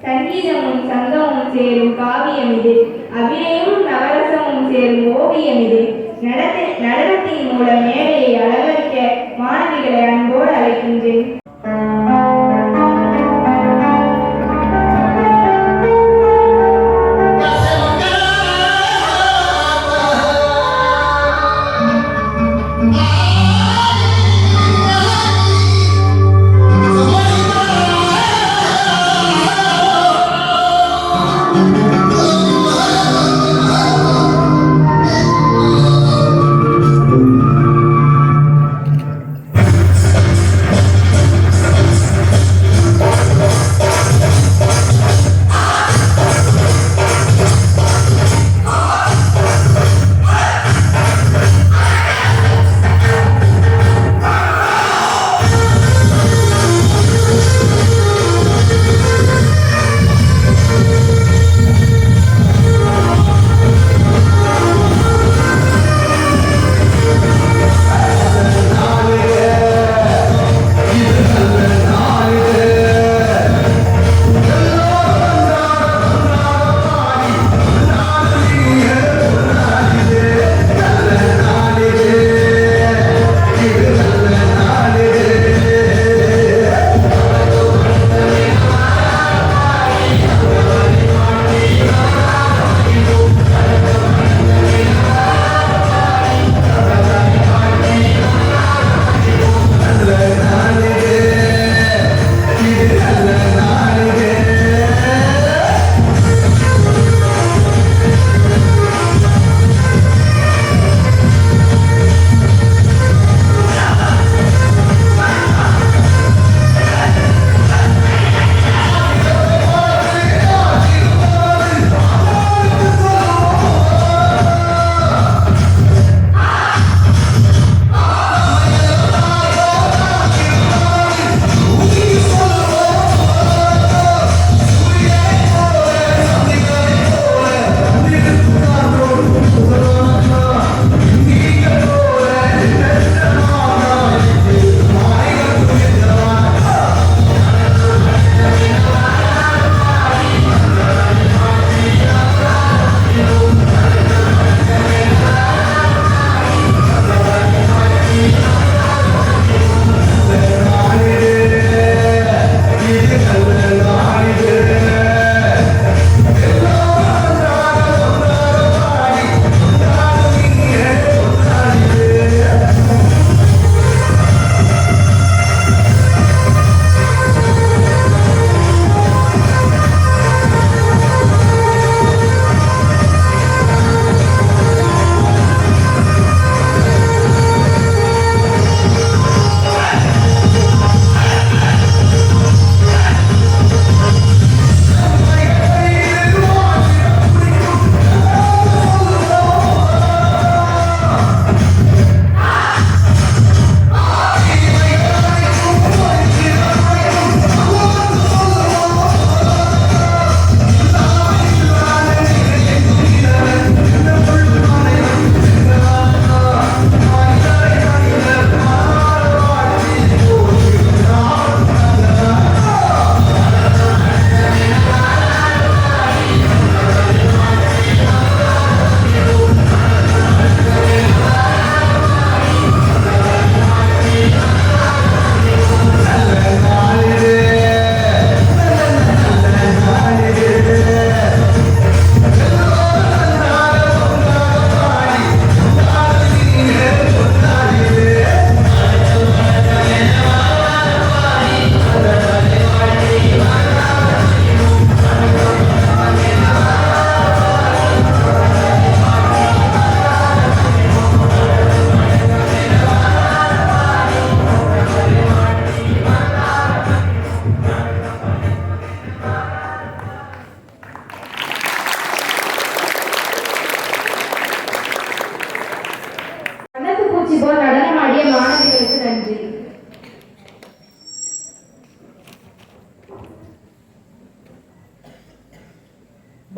சங்கீதமும் சங்கமும் சேரும் காவியம் இது, அபிநயமும் நவரசமும் சேரும் ஓவியம் இது. நடனத்தின் மூலம் மேடையை அலங்கரிக்க மாணவிகளை அன்போடு அழைக்கின்றேன்.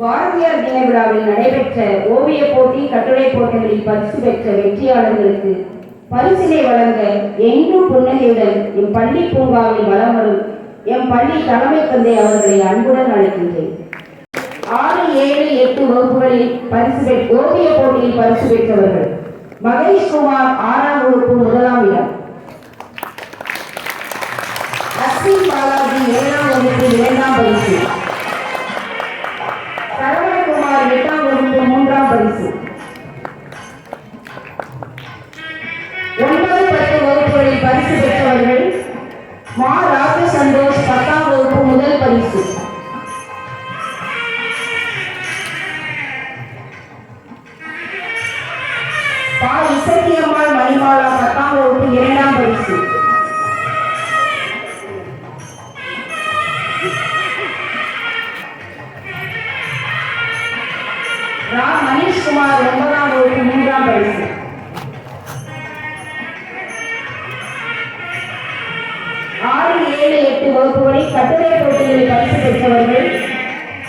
பாரதியார் தின விழாவில் நடைபெற்ற ஓவிய போட்டி, கட்டுரை போட்டிகளில் பரிசு பெற்ற வெற்றியாளர்களுக்கு பரிசினை வழங்க என்றும் புன்னகையுடன் எம் பள்ளி பூங்காவில் வலம் வரும் எம் பள்ளி தலைமை தந்தை அவர்களை அன்புடன் அழைக்கின்றேன். 6, 7, 8 வகுப்புகளில் ஓவிய போட்டியில் பரிசு பெற்றவர்கள்: மகேஷ்குமார் 6ஆம் வகுப்பு 1ஆம் இடம், அஸ்வின் பாலாஜி 7ஆம் வகுப்பு 2ஆம் பரிசு, சரவணகுமார் 8ஆம் வகுப்பு 3ஆம் பரிசு. 9, 10 வகுப்புகளில் பரிசு பெற்றவர்கள்: மா ராஜ சந்தோஷ் 10ஆம் வகுப்பு முதல் பரிசு, பா இசக்கியம்மாள் மணிமாலா 10ஆம் வகுப்பு 2ஆம் பரிசு, ரா மணிஷ்குமார் 9ஆம் வகுப்பு 3ஆம் பரிசு. 6, 7, 8 வகுப்புகளில் கட்டுரை போட்டிகளில் பரிசு பெற்றவர்கள்: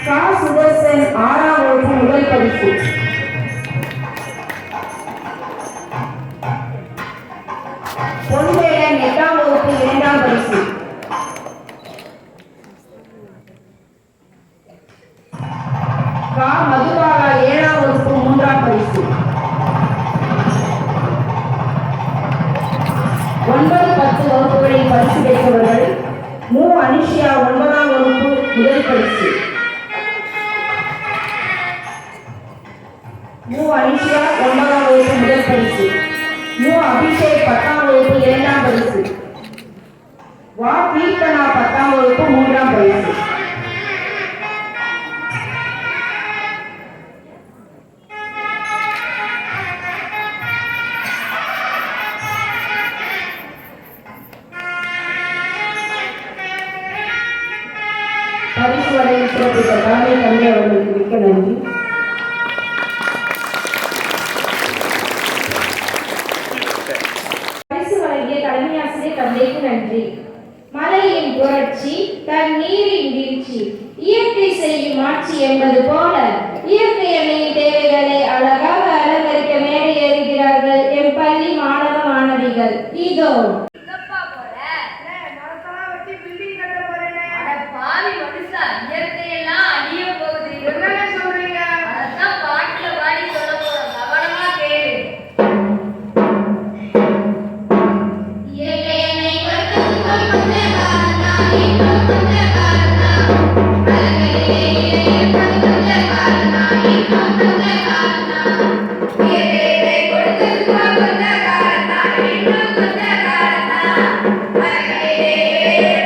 கா சுதர்சன் 6ஆம் வகுப்பு முதல் பரிசு, பொன்வேலன் 8ஆம் வகுப்பு 2ஆம் பரிசு, கா மதுபாலா 7ஆம் வகுப்பு 3ஆம் பரிசு. 9, 10 வகுப்புகளில் பரிசு பெற்றவர்கள்: மு அனிஷியா 9ஆம் வகுப்பு முதல் பரிசு, மு அனிஷியா 9ஆம் வகுப்பு முதல் பரிசு, மு அபிஷேக் 10ஆம் வகுப்பு 2ஆம் பரிசு, வா கீர்த்தனா 10ஆம் வகுப்பு 3ஆம் பரிசு. பரிசு வழங்கி சிறப்பித்த தலைமை தந்தை அவர்களுக்கு மிக்க நன்றி. பரிசு வழங்கிய தலைமை ஆசிரியர் தந்தைக்கு நன்றி. மலையின் புரட்சி, தண்ணீரின் வீழ்ச்சி, இயற்கை செய்யும் ஆட்சி என்பது போல இயற்கை அன்னையின் தேவைகளை அழகாக அலங்கரிக்க மேடை ஏறுகிறார்கள் எம் பள்ளி மாணவ மாணவிகள். இதோ இயற்கையெல்லாம் அழிய போகுது. என்ன சொல்றீங்க? அதான் பாட்டுல பாடி சொல்ல போறோம். கவனமா கேளு. இயற்கை என்னை கொடுத்தது கொஞ்ச காரணா, இன்னும் கொஞ்ச காரணா, அழகிலே கொஞ்ச காரணா, இன்னும் கொஞ்ச காரணா, இயற்கை என்னை கொடுத்தது கொஞ்ச காரணா, இன்னும் கொஞ்ச காரணா, அழகிலே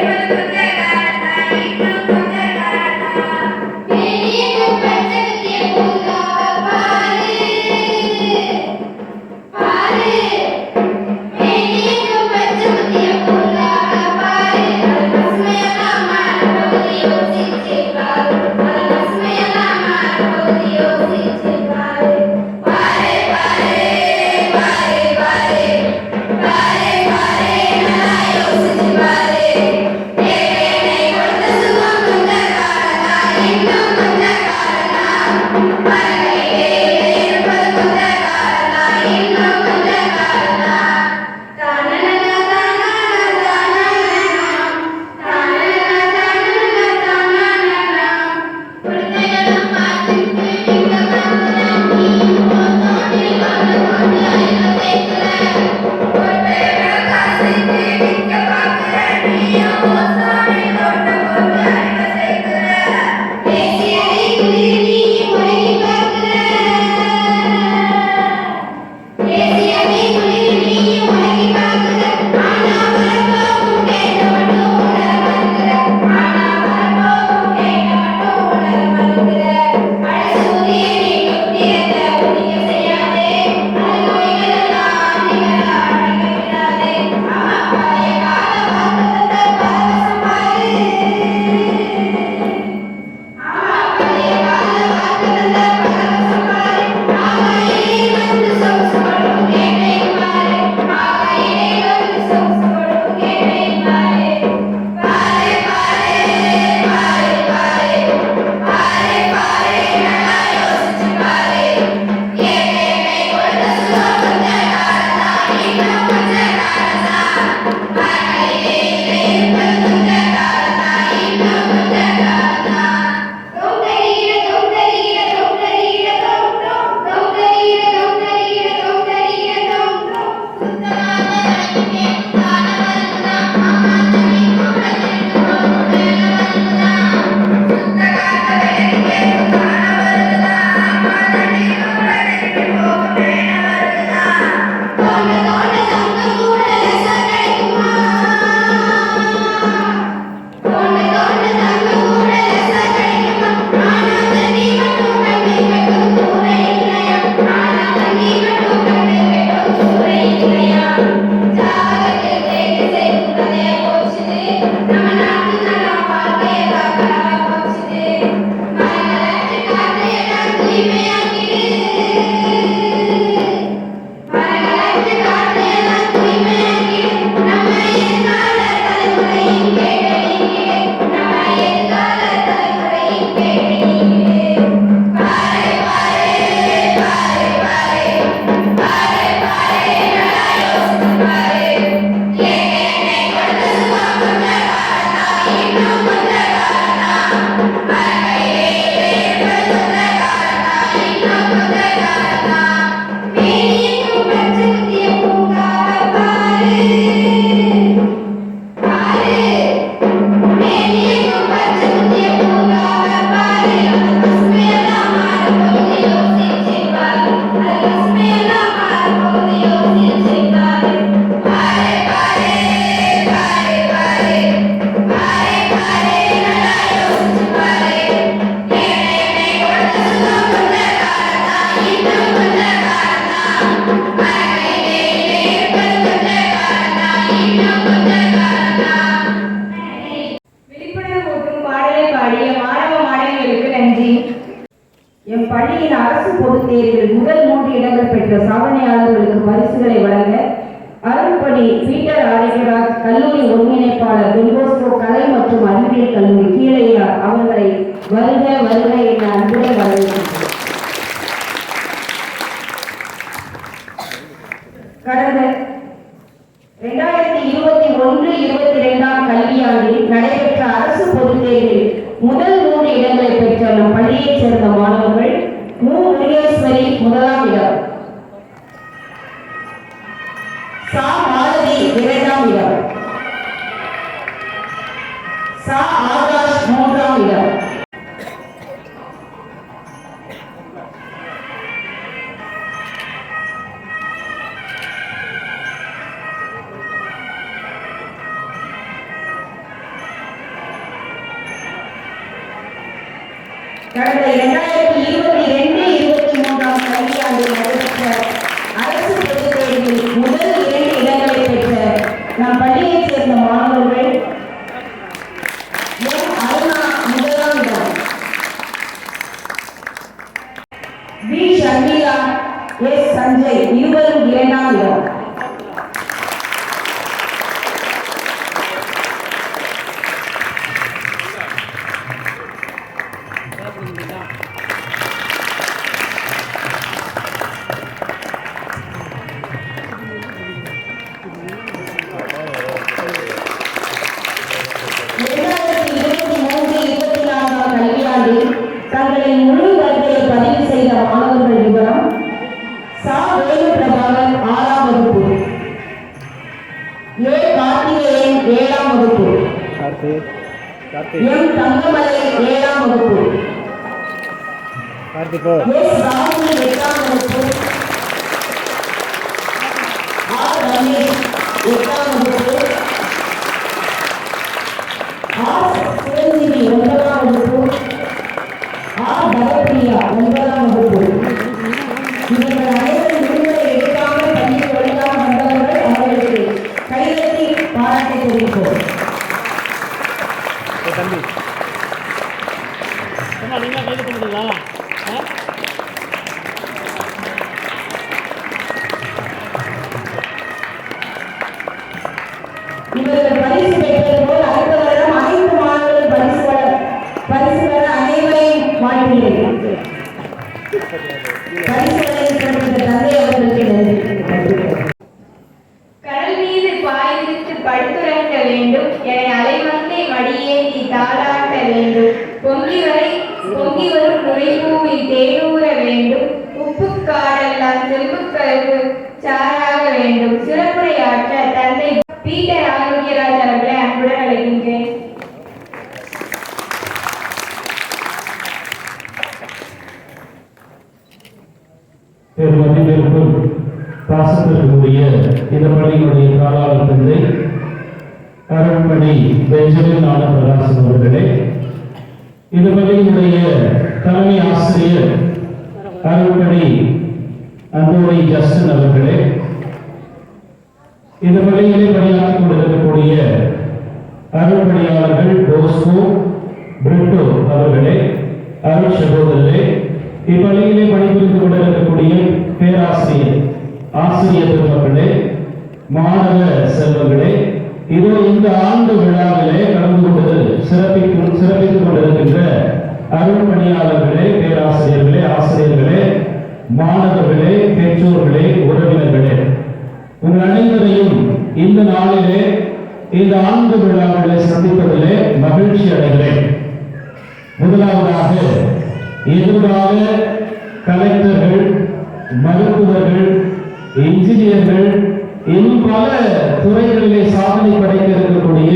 கொஞ்ச காரணா, இன்னும் கொஞ்ச மேனியக்கும் பச்சகத்திய பூங்கா பாரு பாரு, மேனியக்கும் பச்சகத்திய பூங்கா பாரு, அது பசுமையா பள்ளியின் அரசு பொதுத் தேர்வில் முதல் 3 இடங்கள் பெற்ற சாதனையாளர்களுக்கு பரிசுகளை வழங்க அருள்பணி பீட்டர் ஆரோக்கியராஜ் கல்லூரி ஒருங்கிணைப்பாளர் டொன்போஸ்கோ கலை மற்றும் அறிவியல் கல்லூரி கீழையார் அவர்களை வருக வருக என அன்புடன் வரவேற்கிறேன். கடந்த 2021-22 கல்வியாண்டில் நடைபெற்ற அரசு பொதுத் தேர்வில் முதல் 3 இடங்களை பெற்ற நம் பள்ளியைச் சேர்ந்த மாணவர்கள் மு. முருகேஸ்வரி முதலாம் இடம், சா. மாலதி 2ஆம் இடம், சா. ஆகாஷ் 3ஆம் இடம். கடந்த 2022-23 கல்வியாண்டில் நடைபெற்ற அரசு பொதுத் தேர்வில் முதல் 2 இடங்களை பெற்ற நம் பள்ளியைச் சேர்ந்த மாணவர்கள் எம். அருணா முதலாம் இடம், பி. ஷர்மிளா, எஸ். சஞ்சய் இருவரும் 2ஆம் இடம். தங்களின் முழு வருகையை பதிவு செய்த மாணவர்கள் விவரம்: சா. வேணு பிரபாகர் 6ஆம் வகுப்பு, ஏ. கார்த்திகேயன் 7ஆம் வகுப்பு, எம். தங்கமலை 7ஆம் வகுப்பு, எஸ். ராகுல் 8ஆம் வகுப்பு, ஆர். ரமேஷ் 8ஆம் வகுப்பு, ஆர். சிரஞ்சீவி 9ஆம் வகுப்பு, ஆர். பரப்பிரியா 9ஆம் வகுப்பு. இவர்கள் அனைவரும் விடுமுறை எடுக்காமல் பள்ளிக்கு ஒழுங்காக வந்தவர்கள். அவர்களுக்கு கைதட்டி பாராட்டு தெரிவிப்போம். இவர்கள் பரிசு பெற்றது போல் அடுத்த வருடம் அனைத்து மாணவர்கள் பரிசு பெற அனைவரையும் வாழ்த்துகிறேன். பரிசுகளை பெற்ற தந்தை அவர்களுக்கு நன்றி. கடல் மீது பாய்விரித்து படுத்துறங்க வேண்டும் என அலைமங்கை மடியேந்தி தாளாட்ட வேண்டும். பொங்கி வரும் நுழைப்பூவில் தேனூற வேண்டும். உப்புக்காடெல்லாம் செல்வக்கருவு சாராக வேண்டும். சிறப்புரையாற்ற தந்தை பீட்டர் ஆரோக்கியராஜ் அவர்களை அன்புடன் அழைக்கின்றேன். பெருமதிப்பிற்கும் பாசத்திற்குரிய இந்த பள்ளியினுடைய காலாளர் தந்தை அருள்பணி பெஞ்சமின் ஆனந்தராசன் அவர்களே, இந்த பள்ளியினுடைய தலைமை ஆசிரியர் அருள்பணி அன்போடி ஜஸ்டின் அவர்களே, இந்த பள்ளியிலே பணியாற்றிக் கொண்டிருக்கக்கூடிய அருள்பணியாளர்கள் போஸ்கோ பிரிட்டோ அவர்களே, அருள் சகோதரரே, இப்பள்ளியிலே பணிபுரிந்து கொண்டிருக்கக்கூடிய பேராசிரியர் ஆசிரியர் பெருமக்களே, மாணவ செல்வங்களே, இதோ இந்த ஆண்டு விழாவிலே கலந்து கொண்டு சிறப்பித்துக் கொண்டிருக்கின்ற அருள்பணியாளர்களே, பேராசிரியர்களே, ஆசிரியர்களே, மாணவர்களே, பெற்றோர்களே, உறவினர்களே, உங்கள் அனைவரையும் இந்த நாளிலே இந்த ஆண்டு விழாவிலே சந்திப்பதிலே மகிழ்ச்சி அடைகிறேன். முதலாவதாக எதிர்கால கலெக்டர்கள், மருத்துவர்கள், இன்ஜினியர்கள், இன்னும் பல துறைகளிலே சாதனை படைக்க இருக்கக்கூடிய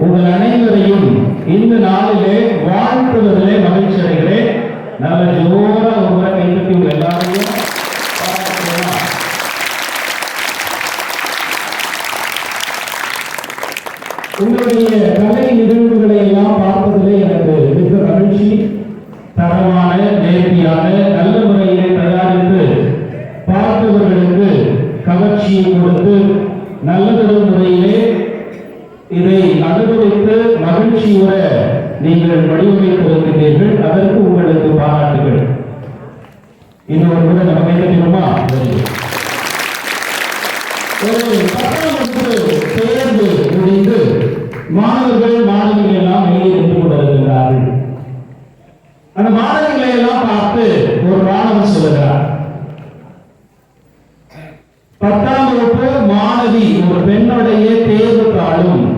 உங்கள் அனைவரையும் இந்த நாளிலே வாழ்த்துவதிலே மகிழ்ச்சி அடைகிறேன். நல்ல ஜோரா ஒரு முறை கைப்பற்றி உங்க எல்லாரையும் பாராட்டுகிறேன். உங்களுடைய கலை நிகழ்வுகளை எல்லாம் பார்ப்பதிலே எனக்கு மிக மகிழ்ச்சி. தரமான, நேர்த்தியான, நல்ல முறையிலே தயாரித்து பார்த்தவர்களுக்கு கவர்ச்சியை கொடுத்து நல்லதொரு முறையிலே இதை அனுபவித்து மகிழ்ச்சியுற நீங்கள் வடிவமைத்திருக்கிறீர்கள். அதற்கு உங்களுக்கு பாராட்டுகள். இன்னொரு முறை நம்ம கைப்பற்றினோமா? ஒரு 10ஆம் வகுப்பு தேர்வு முடிந்து மாணவர்கள் மாணவிகள் எல்லாம் வெளியே நின்று கொண்டிருக்கிறார்கள். அந்த மாணவிகளை எல்லாம் பார்த்து ஒரு மாணவன் சொல்லுகிறார், 10ஆம் வகுப்பு மாணவி ஒரு பெண்ணுடைய தேர்வு தாளும்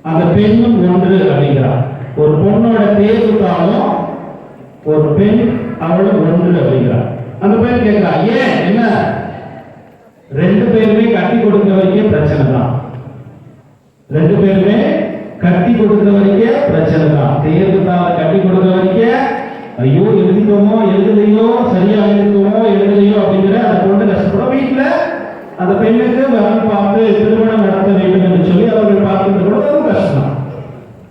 அந்த பெண்ணும் ஒன்று அப்படிங்கிறார். ஒரு பொண்ணோட தேர்வு தாளும் ஒரு பெண் அவளும் ஒன்று அப்படிங்கிறார். அந்த பெண் கேட்கிறா, ஏன் என்ன? 2 பேருமே கட்டி கொடுக்க வரைக்கும் பிரச்சனை தான். 2 பேருமே கட்டி கொடுக்க வரைக்கும் பிரச்சனை தான். தேர்வு தாளை கட்டி கொடுக்க வரைக்கும் ஐயோ எழுதிக்கோமோ எழுதலையோ, சரியா எழுதிக்கோமோ எழுதலையோ அப்படிங்கிற அந்த பொண்ணு கஷ்டப்படும். வீட்டுல அந்த பெண்ணுக்கு வரன் பார்த்து திருமணம் நடத்த வேண்டும் என்று சொல்லி அவர்கள் பார்க்கின்ற பொழுது அது கஷ்டம்.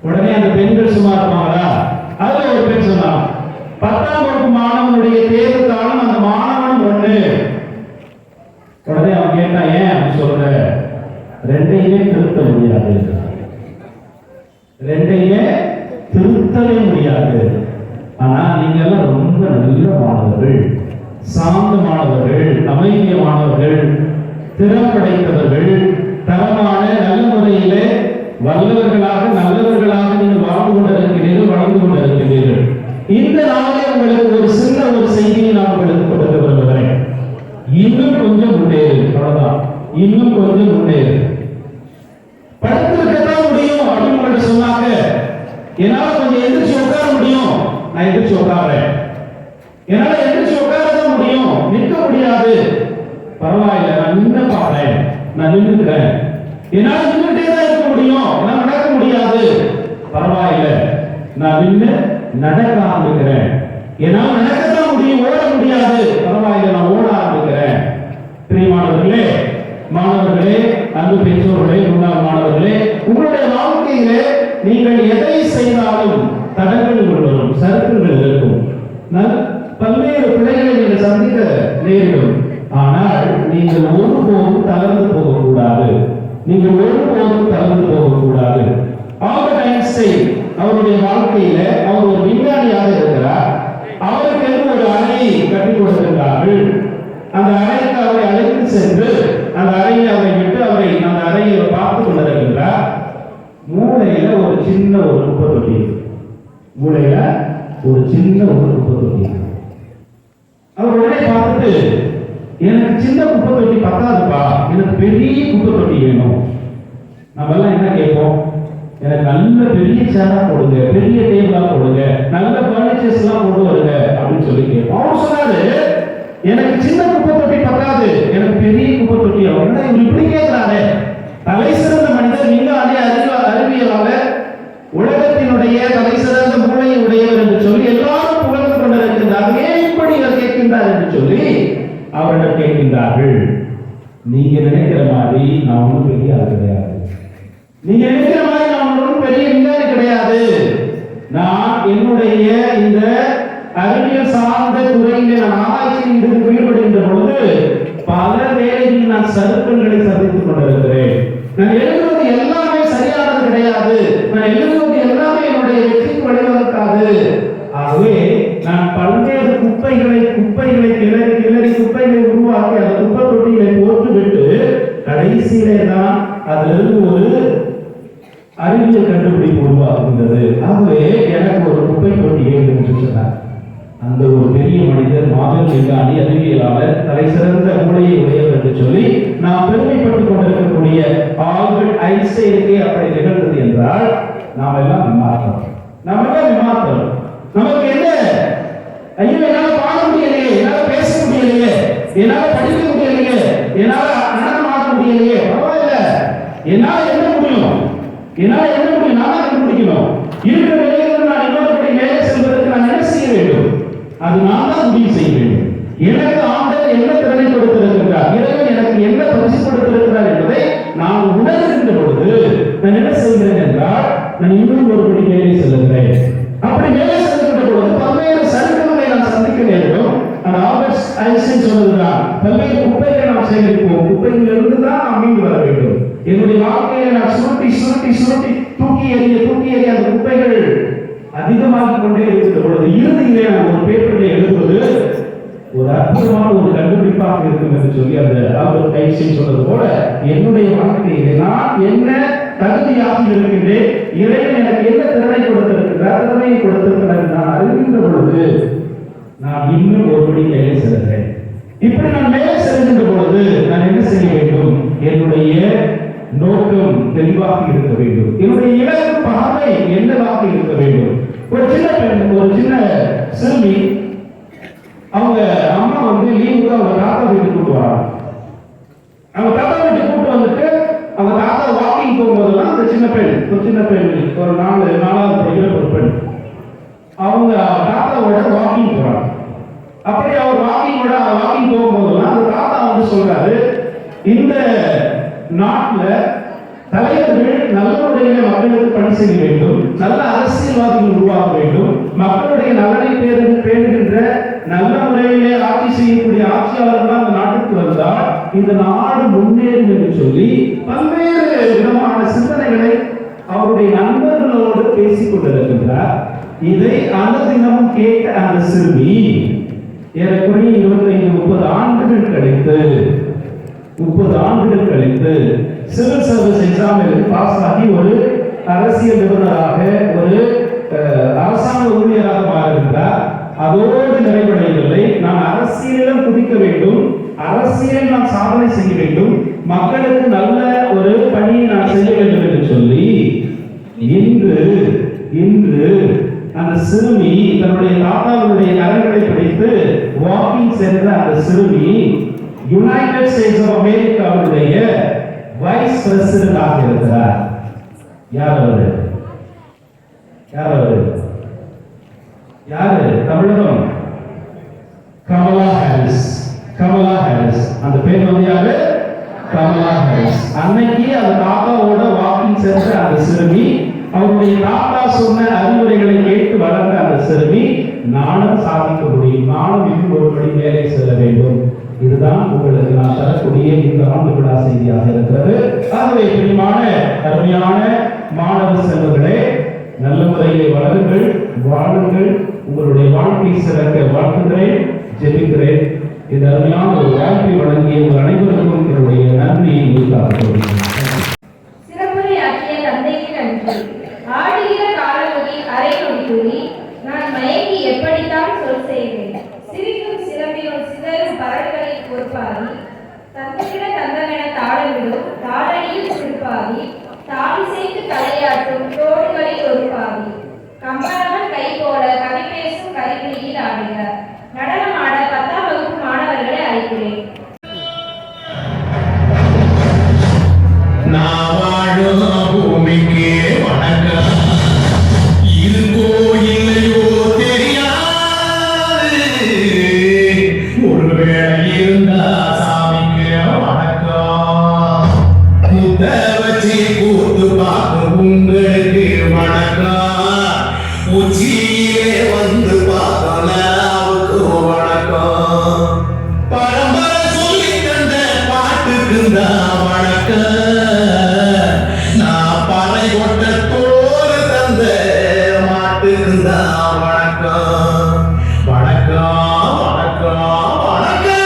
உடனே அந்த பெண்கள் சும்மா இருப்பாங்களா? அதுல ஒரு பெண் சொன்னான், 10ஆம் வகுப்பு மாணவனுடைய தேர்வு தாளும் அந்த மாணவன் ஒண்ணு. உடனே அவன் கேட்டான், ஏன் அப்படி சொல்ற? 2யுமே திருத்த முடியாது, 2யுமே திருத்தவே முடியாது. ஆனா நீங்க எல்லாம் ரொம்ப நல்ல மாணவர்கள், சாந்த மாணவர்கள், அமைதிய மாணவர்கள், திறப்படைத்தவர்கள், தரமான நல்ல முறையிலே வல்லவர்களாக நல்லவர்களாக நீங்கள் வாழ்ந்து கொண்டிருக்கிறீர்கள், வளர்ந்து கொண்டிருக்கிறீர்கள். இந்த நாளில் உங்களுக்கு ஒரு சின்ன ஒரு செய்தியை நான் உங்களுக்கு கொடுக்க விரும்புகிறேன். இன்னும் கொஞ்சம் முன்னேறு, அவ்வளவுதான். இன்னும் கொஞ்சம் முன்னேறு. படுத்திருக்கத்தான் முடியும் அப்படின்னு உங்கள்கிட்ட சொன்னாங்க. என்னால கொஞ்சம் எந்திரிச்சு உட்கார முடியும், நான் எந்திரிச்சு உட்கார்றேன். என்னால எந்திரிச்சு உட்காரதான் முடியும், நிற்க முடியாது, பரவாயில்ல, நான் நின்று பாடுறேன், நான் நின்றுக்கிறேன். என்னால நின்றுட்டே தான் இருக்க முடியும், நான் நடக்க முடியாது, பரவாயில்ல, நான் நின்று நடக்க ஆரம்பிக்கிறேன். என்னால நடக்கத்தான் முடியும், ஓட முடியாது, பரவாயில்ல, நான் ஓட ஆரம்பிக்கிறேன். பிரியமானவர்களே, மாணவர்களே, அன்பு பெற்றோர்களே, முன்னாள் மாணவர்களே, உங்களுடைய வாழ்க்கையிலே நீங்கள் எதை செய்தாலும் தடங்கள் வரும், சறுக்குகள் இருக்கும், பல்வேறு பிழைகளை நீங்கள் சந்திக்க நேரிடும். ஆனால் நீங்கள் ஒருபோதும் தளர்ந்து போகக்கூடாது, நீங்கள் ஒருபோதும் தளர்ந்து போகக்கூடாது. ஆல்பர்ட் ஐன்ஸ்டைன் அவருடைய வாழ்க்கையில அவர் ஒரு விஞ்ஞானியாக இருக்கிறார். அவருக்கு ஒரு அறையை கட்டிக் கொடுத்திருக்கிறார்கள். அந்த அறைக்கு அவரை அழைத்து சென்று அந்த அறையை அவரை விட்டு அவரை அந்த அறையை பார்த்து கொண்டிருக்கிறார். மூளையில ஒரு சின்ன ஒரு குப்பை தொட்டி, மூளையில ஒரு சின்ன ஒரு குப்பை தொட்டி. அவர் உடனே பார்த்துட்டு, எனக்கு சின்ன குப்பை தொட்டி பத்தாதுப்பா, எனக்கு பெரிய குப்பை தொட்டி வேணும். நம்ம எல்லாம் என்ன கேட்போம்? எனக்கு நல்ல பெரிய சேரா போடுங்க, பெரிய டேபிளா போடுங்க, நல்ல பர்னிச்சர்ஸ் எல்லாம் கொண்டு வருங்க அப்படின்னு சொல்லி கேட்போம். அவர் சொன்னாரு, எனக்கு சின்ன குப்பை தொட்டி பத்தாது, எனக்கு பெரிய குப்பை தொட்டி. அவர் இப்படி கேட்கிறாரு. தலை சிறந்த மனிதர், விஞ்ஞானி, அறிவியலாளர், உலகத்தினுடைய தலை சிறந்த மூளையை உடையவர் என்று சொல்லி எல்லாரும் புகழ்ந்து கொண்டிருக்கின்றார்கள். ஏன் இப்படி கேட்கின்றார் என்று சொல்லி அவரிடம் கேட்கின்றார்கள். நீங்க நினைக்கிற மாதிரி நான் ஒன்றும் பெரிய ஆள் கிடையாது, நீங்க நினைக்கிற மாதிரி நான் ஒன்றும் பெரிய விஞ்ஞானி கிடையாது. நான் என்னுடைய இந்த அறிவியல் சார்ந்த துறையிலே நான் ஆராய்ச்சியில் ஈடுபடுகின்ற பொழுது பல வேளைகளில் நான் சறுக்கல்களை சந்தித்துக் கொண்டிருக்கிறேன். நான் எழுதுவது எல்லாமே சரியானது கிடையாது, நான் எழுதுவது எல்லாமே என்னுடைய வெற்றிக்கு வழிவகுக்காது. ஆகவே நான் பல்வேறு குப்பைகளை கிளறி குப்பைகளை உருவாக்கி அந்த குப்பை தொட்டிகளை போட்டுவிட்டு கடைசியிலே தான் அதிலிருந்து ஒரு அறிவியல் கண்டுபிடிப்பு உருவாக்குகின்றது. ஆகவே எனக்கு ஒரு குப்பை தொட்டி வேண்டும் என்று சொன்னார். அந்த ஒரு பெரிய மனிதர், மாபெரும் விஞ்ஞானி, அறிவியலாளர், தலை சிறந்த மூளையை உடையவர் என்று சொல்லி நாம் பெருமைப்பட்டுக் கொண்டிருக்கக்கூடிய ஆல்பர்ட் ஐன்ஸ்டைனுக்கு அப்படி நிகழ்ந்தது என்றால் நாம் எல்லாம் விமானம். நமக்கு என்ன? ஐயோ, என்னால பாட முடியலையே, என்னால பேச முடியலையே, என்னால படிக்க முடியலையே, என்னால நடனம் ஆட முடியலையே, பரவாயில்ல, என்னால என்ன முடியும்? நான் கண்டுபிடிக்கணும். இருக்கிற நிலையில் நான் இன்னொரு மேலே செல்வதற்கு நான் என்ன செய்ய வேண்டும்? அது நான் தான் முடிவு செய்ய வேண்டும். எனக்கு ஆண்டவர் என்ன திறனை கொடுத்திருக்கிறார், இறைவன் எனக்கு என்ன பரிசு கொடுத்திருக்கிறார் என்பதை நான் உணர்கின்ற பொழுது நான் என்ன செய்கிறேன் என்றால், நான் இன்னும் ஒரு படி மேலே செல்கிறேன். அப்படி மேலே செல்கின்ற பொழுது பல்வேறு சறுக்கல்களை நான் சந்திக்க நேரிடும். அந்த ஆல்பர்ட் ஐன்ஸ்டைன் சொன்னதுதான், பல்வேறு குப்பைகளை நாம் சேகரிப்போம், குப்பைகளிலிருந்து தான் நாம் மீண்டு வர வேண்டும். என்னுடைய வாழ்க்கையை நான் சுருட்டி தூக்கி எறிய அந்த குப்பைகள் அதிகமாக கொண்டே இருக்கிற பொழுது இறுதியிலே நான் ஒரு பேப்பரில் எழுதுவது, ஒரு ஒரு அற்புதமான ஒரு கண்டுபிடிப்பாக இருக்கும் என்று சொல்லி அந்த ஆல்பர்ட் ஐன்ஸ்டீன் சொன்னது போல என்னுடைய வாழ்க்கையிலே நான் என்ன தகுதியாக இருக்கின்றேன், இறைவன் எனக்கு என்ன திறனை கொடுத்திருக்கிறார், திறமையை கொடுத்திருக்கிறார் நான் அறிகின்ற பொழுது நான் இன்னும் ஒருபடி மேலே செல்கிறேன். இப்படி நான் மேலே செல்கின்ற பொழுது நான் என்ன செய்ய வேண்டும்? என்னுடைய நோக்கம் தெளிவாக இருக்க வேண்டும். என்னுடைய இலக்கு பார்வை என்னவாக இருக்க வேண்டும்? ஒரு சின்ன பெண், ஒரு சின்ன சிறுமி, அவங்க அம்மா வந்து லீவுக்கு அவங்க தாத்தா வீட்டுக்கு கூட்டு வராங்க. அவங்க தாத்தா வீட்டுக்கு கூட்டு வந்துட்டு அவங்க தாத்தா வாக்கிங் போகும்போதெல்லாம் அந்த சின்ன பெண், ஒரு 4வது படிக்கிற ஒரு பெண், அவங்க தாத்தாவோட வாக்கிங் போறாங்க. அப்படி அவர் வாக்கிங் போகும்போதெல்லாம் அந்த தாத்தா வந்து சொல்றாரு, இந்த நாட்டுல தலைவர்கள் நல்ல முறையில மக்களுக்கு பணி செய்ய வேண்டும், நல்ல அரசியல்வாதிகள் உருவாக வேண்டும், மக்களுடைய நலனை பேணுகின்ற நல்ல முறையிலே ஆட்சி செய்யக்கூடிய ஆட்சியாளர்கள் அந்த நாட்டுக்கு வந்தால் இந்த நாடு முன்னேறும் என்று சொல்லி பல்வேறு விதமான சிந்தனைகளை அவருடைய நண்பர்களோடு பேசிக் கொண்டிருக்கின்றார். இதை அந்த தினமும் கேட்ட அந்த சிறுமி ஏறக்குறைய 25-30 ஆண்டுகள் கழித்து சிவில் சர்வீஸ் எக்ஸாமில் பாஸ் ஆகி ஒரு அரசியல் நிபுணராக, ஒரு அரசாங்க ஊழியராக மாறுகின்றார். அதோடு நிறைவடையவில்லை. நான் அரசியலிலும் குதிக்க வேண்டும், அரசியலில் நான் சாதனை செய்ய வேண்டும், மக்களுக்கு நல்ல ஒரு பணியை நான் செய்ய வேண்டும் என்று சொல்லி இன்று அந்த சிறுமி தன்னுடைய தாத்தாவுடைய கரங்களை பிடித்து வாக்கிங் சென்ற அந்த சிறுமி யுனைடெட் ஸ்டேட்ஸ் ஆஃப் அமெரிக்காவுடைய வைஸ் பிரசிடென்ட் ஆக இருக்கிறார். யார் அவரு? தமிழகம் கமலா ஹாரிஸ். அந்த பேர் வந்து யாரு? கமலா ஹாரிஸ். அன்னைக்கு அந்த தாத்தாவோட வாக்கிங் சென்ற அந்த சிறுமி, அவருடைய தாத்தா சொன்ன அறிவுரைகளை கேட்டு வளர்ந்த அந்த சிறுமி, நானும் சாதிக்க முடியும், நானும் இன்னும் ஒருபடி மேலே செல்ல வேண்டும். இதுதான் உங்களுக்கு நான் தரக்கூடிய இந்த ஆண்டு விழா செய்தியாக இருக்கிறது. ஆகவே பிரியமான அருமையான மாணவ செல்வங்களே, நல்ல முறையிலே வளருங்கள், வாழுங்கள், உங்களுடைய வாழ்க்கை சிறக்க வாழ்த்துகிறேன், ஜெபிக்கிறேன். இந்த அருமையான ஒரு வாய்ப்பை வழங்கிய உங்கள் அனைவருக்கும் என்னுடைய நன்றியை உரித்தாக்குகிறேன். சிறப்புரையாற்றிய தந்தைக்கு நன்றி. ஆடுகிற காலமுடி அரை நொடி நான் மயங்கி எப்படித்தான் சொல் செய்வேன். சிரிக்கும் சிலம்பியும் சிதறும் பறவைகளின் பொறுப்பாதி, தந்தையிட தந்தமென தாளமிடும் தாளடியில் சிறுபாதி, தாடி செய்து தலையாட்டும் தோடுகளில் ஒரு பாதி, கம்பளவன் கை போல கவி பேசும் கரிபிடியில் ஆடுக. நடனம் ஆட 10ஆம் வகுப்பு மாணவர்களை அழைக்கிறேன். நான் வாழும் பூமிக்கு வணக்கம். இருக்கோ இல்லையோ தெரியாது, ஒருவேளை இருந்தா சாமிக்கு வணக்கம். முத்த வச்சு கூத்து பார்க்கும் உங்களுக்கு வணக்கம். உச்சியிலே வந்து பார்க்கல அவருக்கு வணக்கம். பரம்பரை சொல்லி தந்த பாட்டுக்கு தான் வணக்கம். நான் பறை கொட்ட தோறு தந்த மாட்டுக்கு தான் வணக்கம். வணக்கம் வணக்கம் வணக்கம்.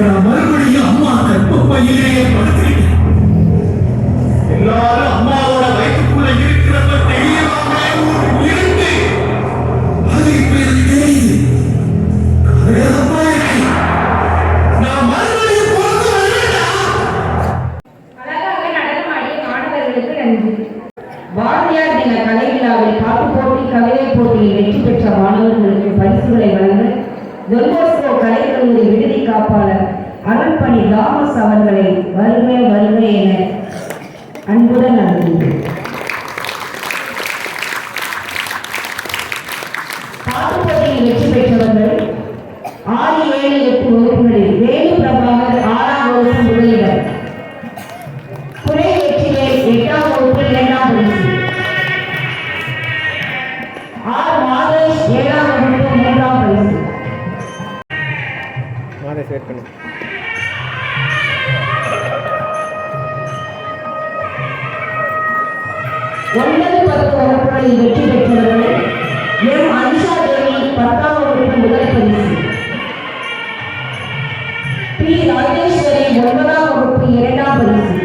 நான் மறுபடியும் அம்மா கற்பப்பையிலேயே படுத்துக்கிட்டேன். எல்லாரும் அம்மாவோட வயிற்றுக்குள்ள இருக்கிறப்ப தெரியாம இருந்து அது இப்ப எனக்கு தெரியுது. அம்மா இருக்கு. நான் மறுபடியும் பிறந்து வரேன்டா. அழகாக நடனமாடிய மாணவர்களுக்கு நன்றி. பாரதியார் தின கலை விழாவில் பாட்டு போட்டி, கவிதை போட்டியில் வெற்றி பெற்ற மாணவர்களுக்கு பரிசுகளை வழங்க டொன்போஸ்கோ கலைக்கல்லூரி விடுதி காப்பாளர் அருள்பணி தாமஸ் அவர்களை வருக வருக என அன்புடன் அழைக்கின்றேன். பாட்டு போட்டியில் வெற்றி பெற்றவர்கள் 6, 7, 8 வகுப்புகளில் வேலு பிரபாகர் 6ஆம் வகுப்பு முதலிடம், குறை வெற்றிவேல் 8ஆம் வகுப்பு 2ஆம் பரிசு, ஆர் மாதேஷ் 7ஆம் வகுப்பு 3ஆம் பரிசு, மாதேஷ் வெயிட் பண்ணு. 9, 10 வகுப்புகளில் வெற்றி பெற்றவர்கள் எம் அனிஷா தேவி 10ஆம் வகுப்பு முதல் பரிசு, பி ராஜேஸ்வரி 9ஆம் வகுப்பு 2ஆம் பரிசு,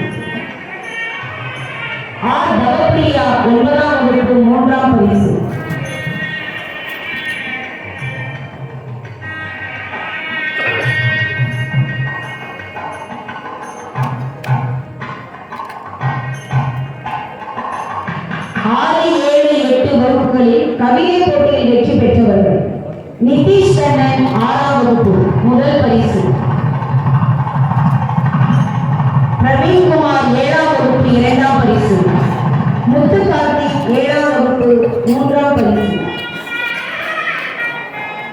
ஆர் தவப்பிரியா 9ஆம் வகுப்பு 3ஆம் பரிசு, கவிதை போட்டியில் வெற்றி பெற்றவர்கள் நிதிஷ் கண்ணன் 6ஆம் வகுப்பு முதல் பரிசு, பிரவீன்குமார் 7ஆம் வகுப்பு 2ஆம் பரிசு, முத்து கார்த்திக் 7ஆம் வகுப்பு 3ஆம் பரிசு.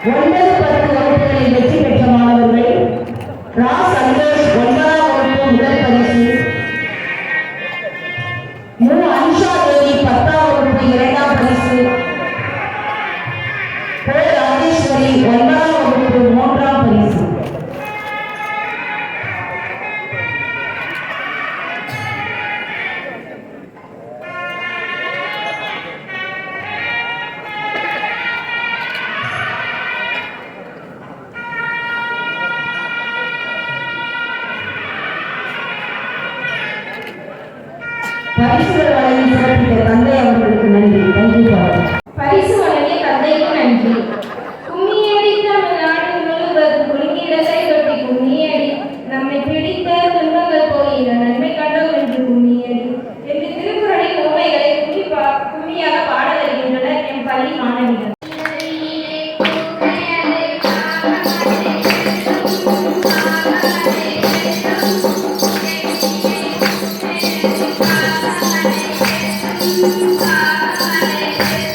9, 10 வகுப்புகளில் வெற்றி பெற்ற மாணவர்கள் ரா சந்தோஷ் 9ஆம் வகுப்பு முதல் பரிசு, மு அனிஷா தேவி 10ஆம் வகுப்பு 2ஆம் பரிசு, ராஜேஸ்வரி 9ஆம் வகுப்பு 3ஆம் பரிசு. பரிசுகள் வழங்கி சிறப்பித்த தந்தை அவர்களுக்கு நன்றி. தேங்க்யூ. பரிசு வழங்கிய தந்தைக்கு நன்றி. கும்மியடி தமிழ்நாடு முழுவதும் குலுங்கிடலை தொட்டி கும்மியடி, நம்மை பிடித்த துன்பங்கள் போயின நன்மை கண்டோம் என்று கும்மியடி என்று திருக்குறளின் உண்மைகளை கும்மியாக பாட வருகின்றனர் எம் பள்ளி மாணவிகள். Bye.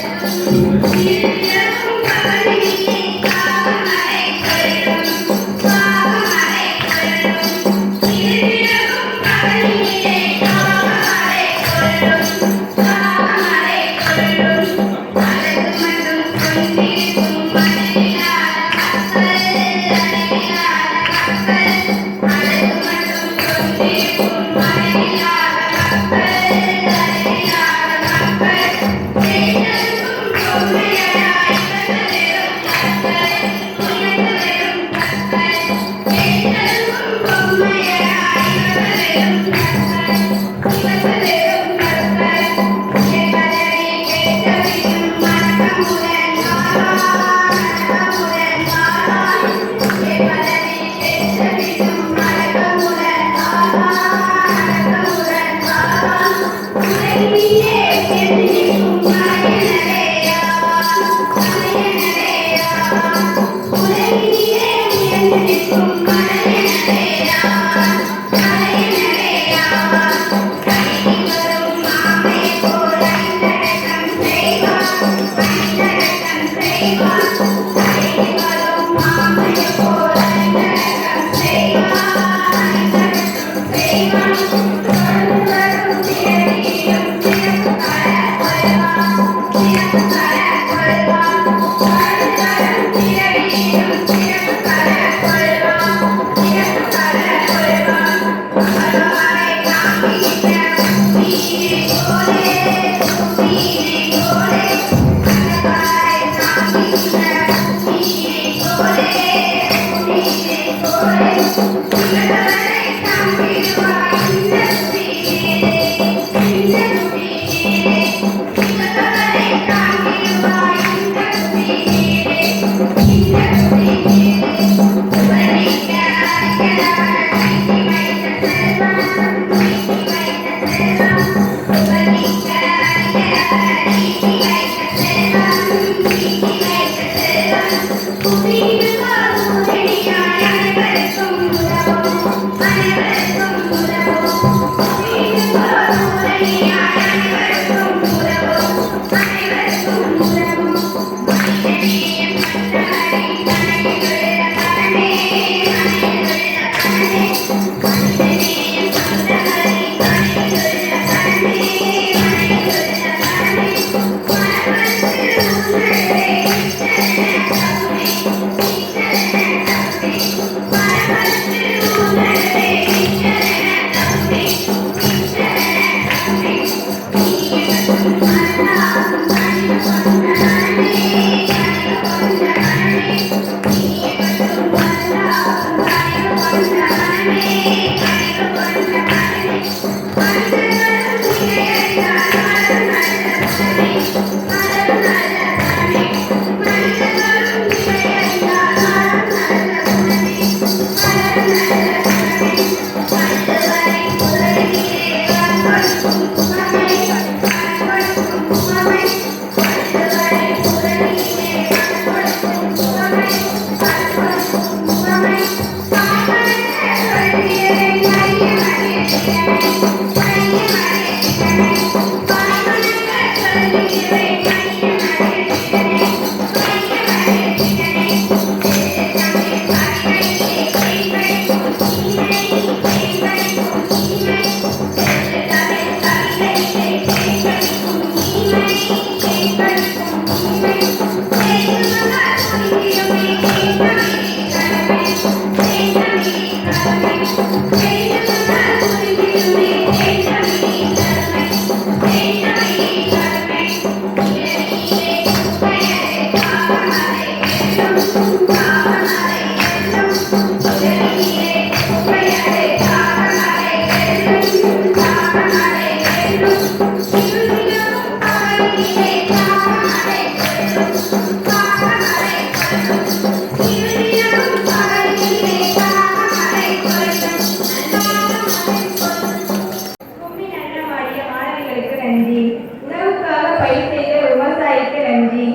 கும்மி நடனமாடிய மாணவிகளுக்கு நன்றி. உணவுக்காக பயிர் செய்த விவசாயிக்கு நன்றி.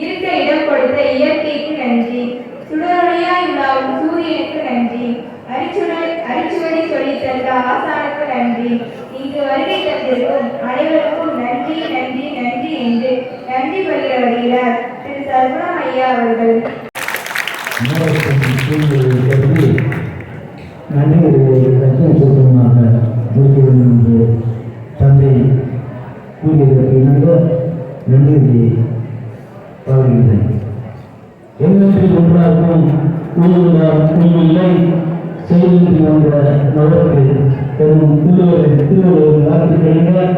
இருக்க இடம் கொடுத்த இயற்கைக்கு நன்றி. சுடரொளியாய் உலாவும் சூரியனுக்கு நன்றி. அரிச்சுவடி சொல்லித் தந்த ஆசானுக்கு நன்றி. இங்கு வருகை தந்திருக்கும் அனைவருக்கும் நன்றி நன்றி நன்றி என்று நன்றி பகிர வருகிறார் திரு சர்வணம் ஐயா அவர்கள். நன்றி சுத்தமாக முடிக்கிறோம் என்று தந்தை கூறியதற்கு இணங்க நன்றி பாடுகின்றேன். எண்ணத்தில் ஒன்றாகவும் இல்லை செய்தி என்ற நபருக்கு பெரும் திருவள்ளுவர் வார்த்தைகளில்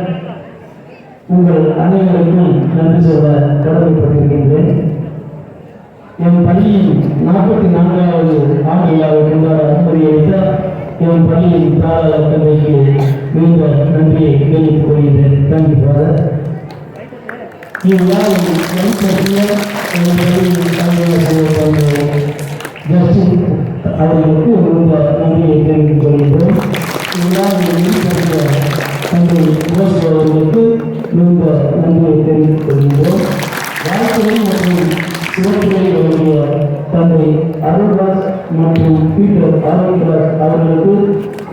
உங்கள் அனைவருக்கும் நன்றி சொல்ல கடமைப்பட்டிருக்கின்றேன். என் பள்ளியின் 44வது ஆண்டு விழாவை கொண்டாட அனுமதியளித்த என் பள்ளியின் தாராள தந்தைக்கு மிகுந்த நன்றியை தெரிவித்துக் கொள்கின்றேன். Thank you father. இவ்விழாவில் ஜஸ்டின் அவர்களுக்கு மிகுந்த நன்றியை தெரிவித்துக் கொள்கின்றோம். இவ்விழாவில் தந்தை ரோஸ் அவர்களுக்கு மிகுந்த நன்றியை தெரிவித்துக் கொள்கின்றோம். வாழ்க்கையில் மற்றும் சிவத்துறை அவருடைய தந்தை அருள்ராஜ் மற்றும் பீட்டர் ஆரோக்கியராஜ் அவர்களுக்கு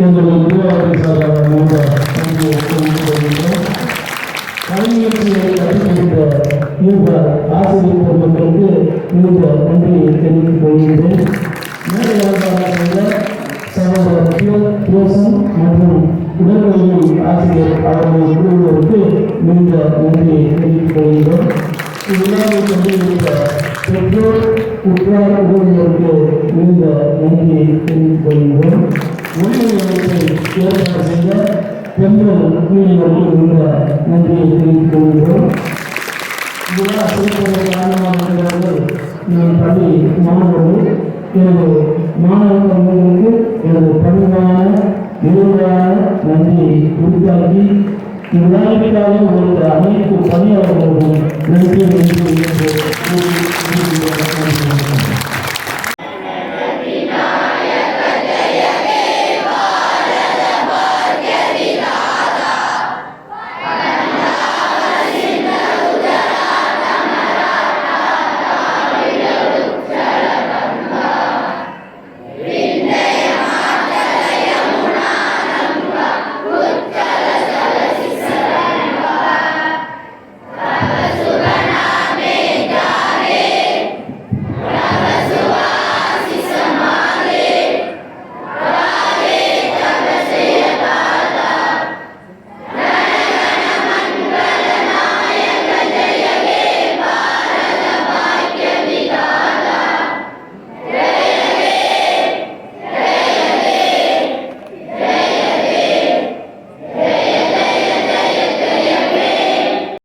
எங்களுடைய நிர்வாகத்தின் சார்பாக மிகுந்த நன்றியை தெரிவித்துக் கொள்கின்றோம். கல்வியற்றியை கற்றுக்கொண்ட இந்த ஆசிரியர் பெருமக்களுக்கு மிகுந்த நன்றியை தெரிவித்துக் கொள்கின்றேன். மேலாளராக சகோதரர் யோசன் மற்றும் உடற்கல்வி ஆசிரியர் அவர்கள் குழுவினருக்கு மிகுந்த நன்றியை தெரிவித்துக் கொள்கின்றோம். இவ்விழாவை கொண்டிருந்த பெற்றோர் உற்றார் ஊழியருக்கு மிகுந்த நன்றியை தெரிவித்துக் கொள்கின்றோம். ஒளிமையை ஏற்பாடு செய்த பெண்கள் ஊழியர்களுக்கு மிகுந்த நன்றியை தெரிவித்துக் கொள்கின்றோம். விழா சிறப்பு காரணமாக நான் பள்ளி மாணவர்கள் எனது மாணவர்களுக்கு எனது பணிவான நிறுவன நன்றியை உருவாக்கி இவ்விழாவிற்காக ஒரு அனைத்து பணியாளர்களுக்கும் நன்றி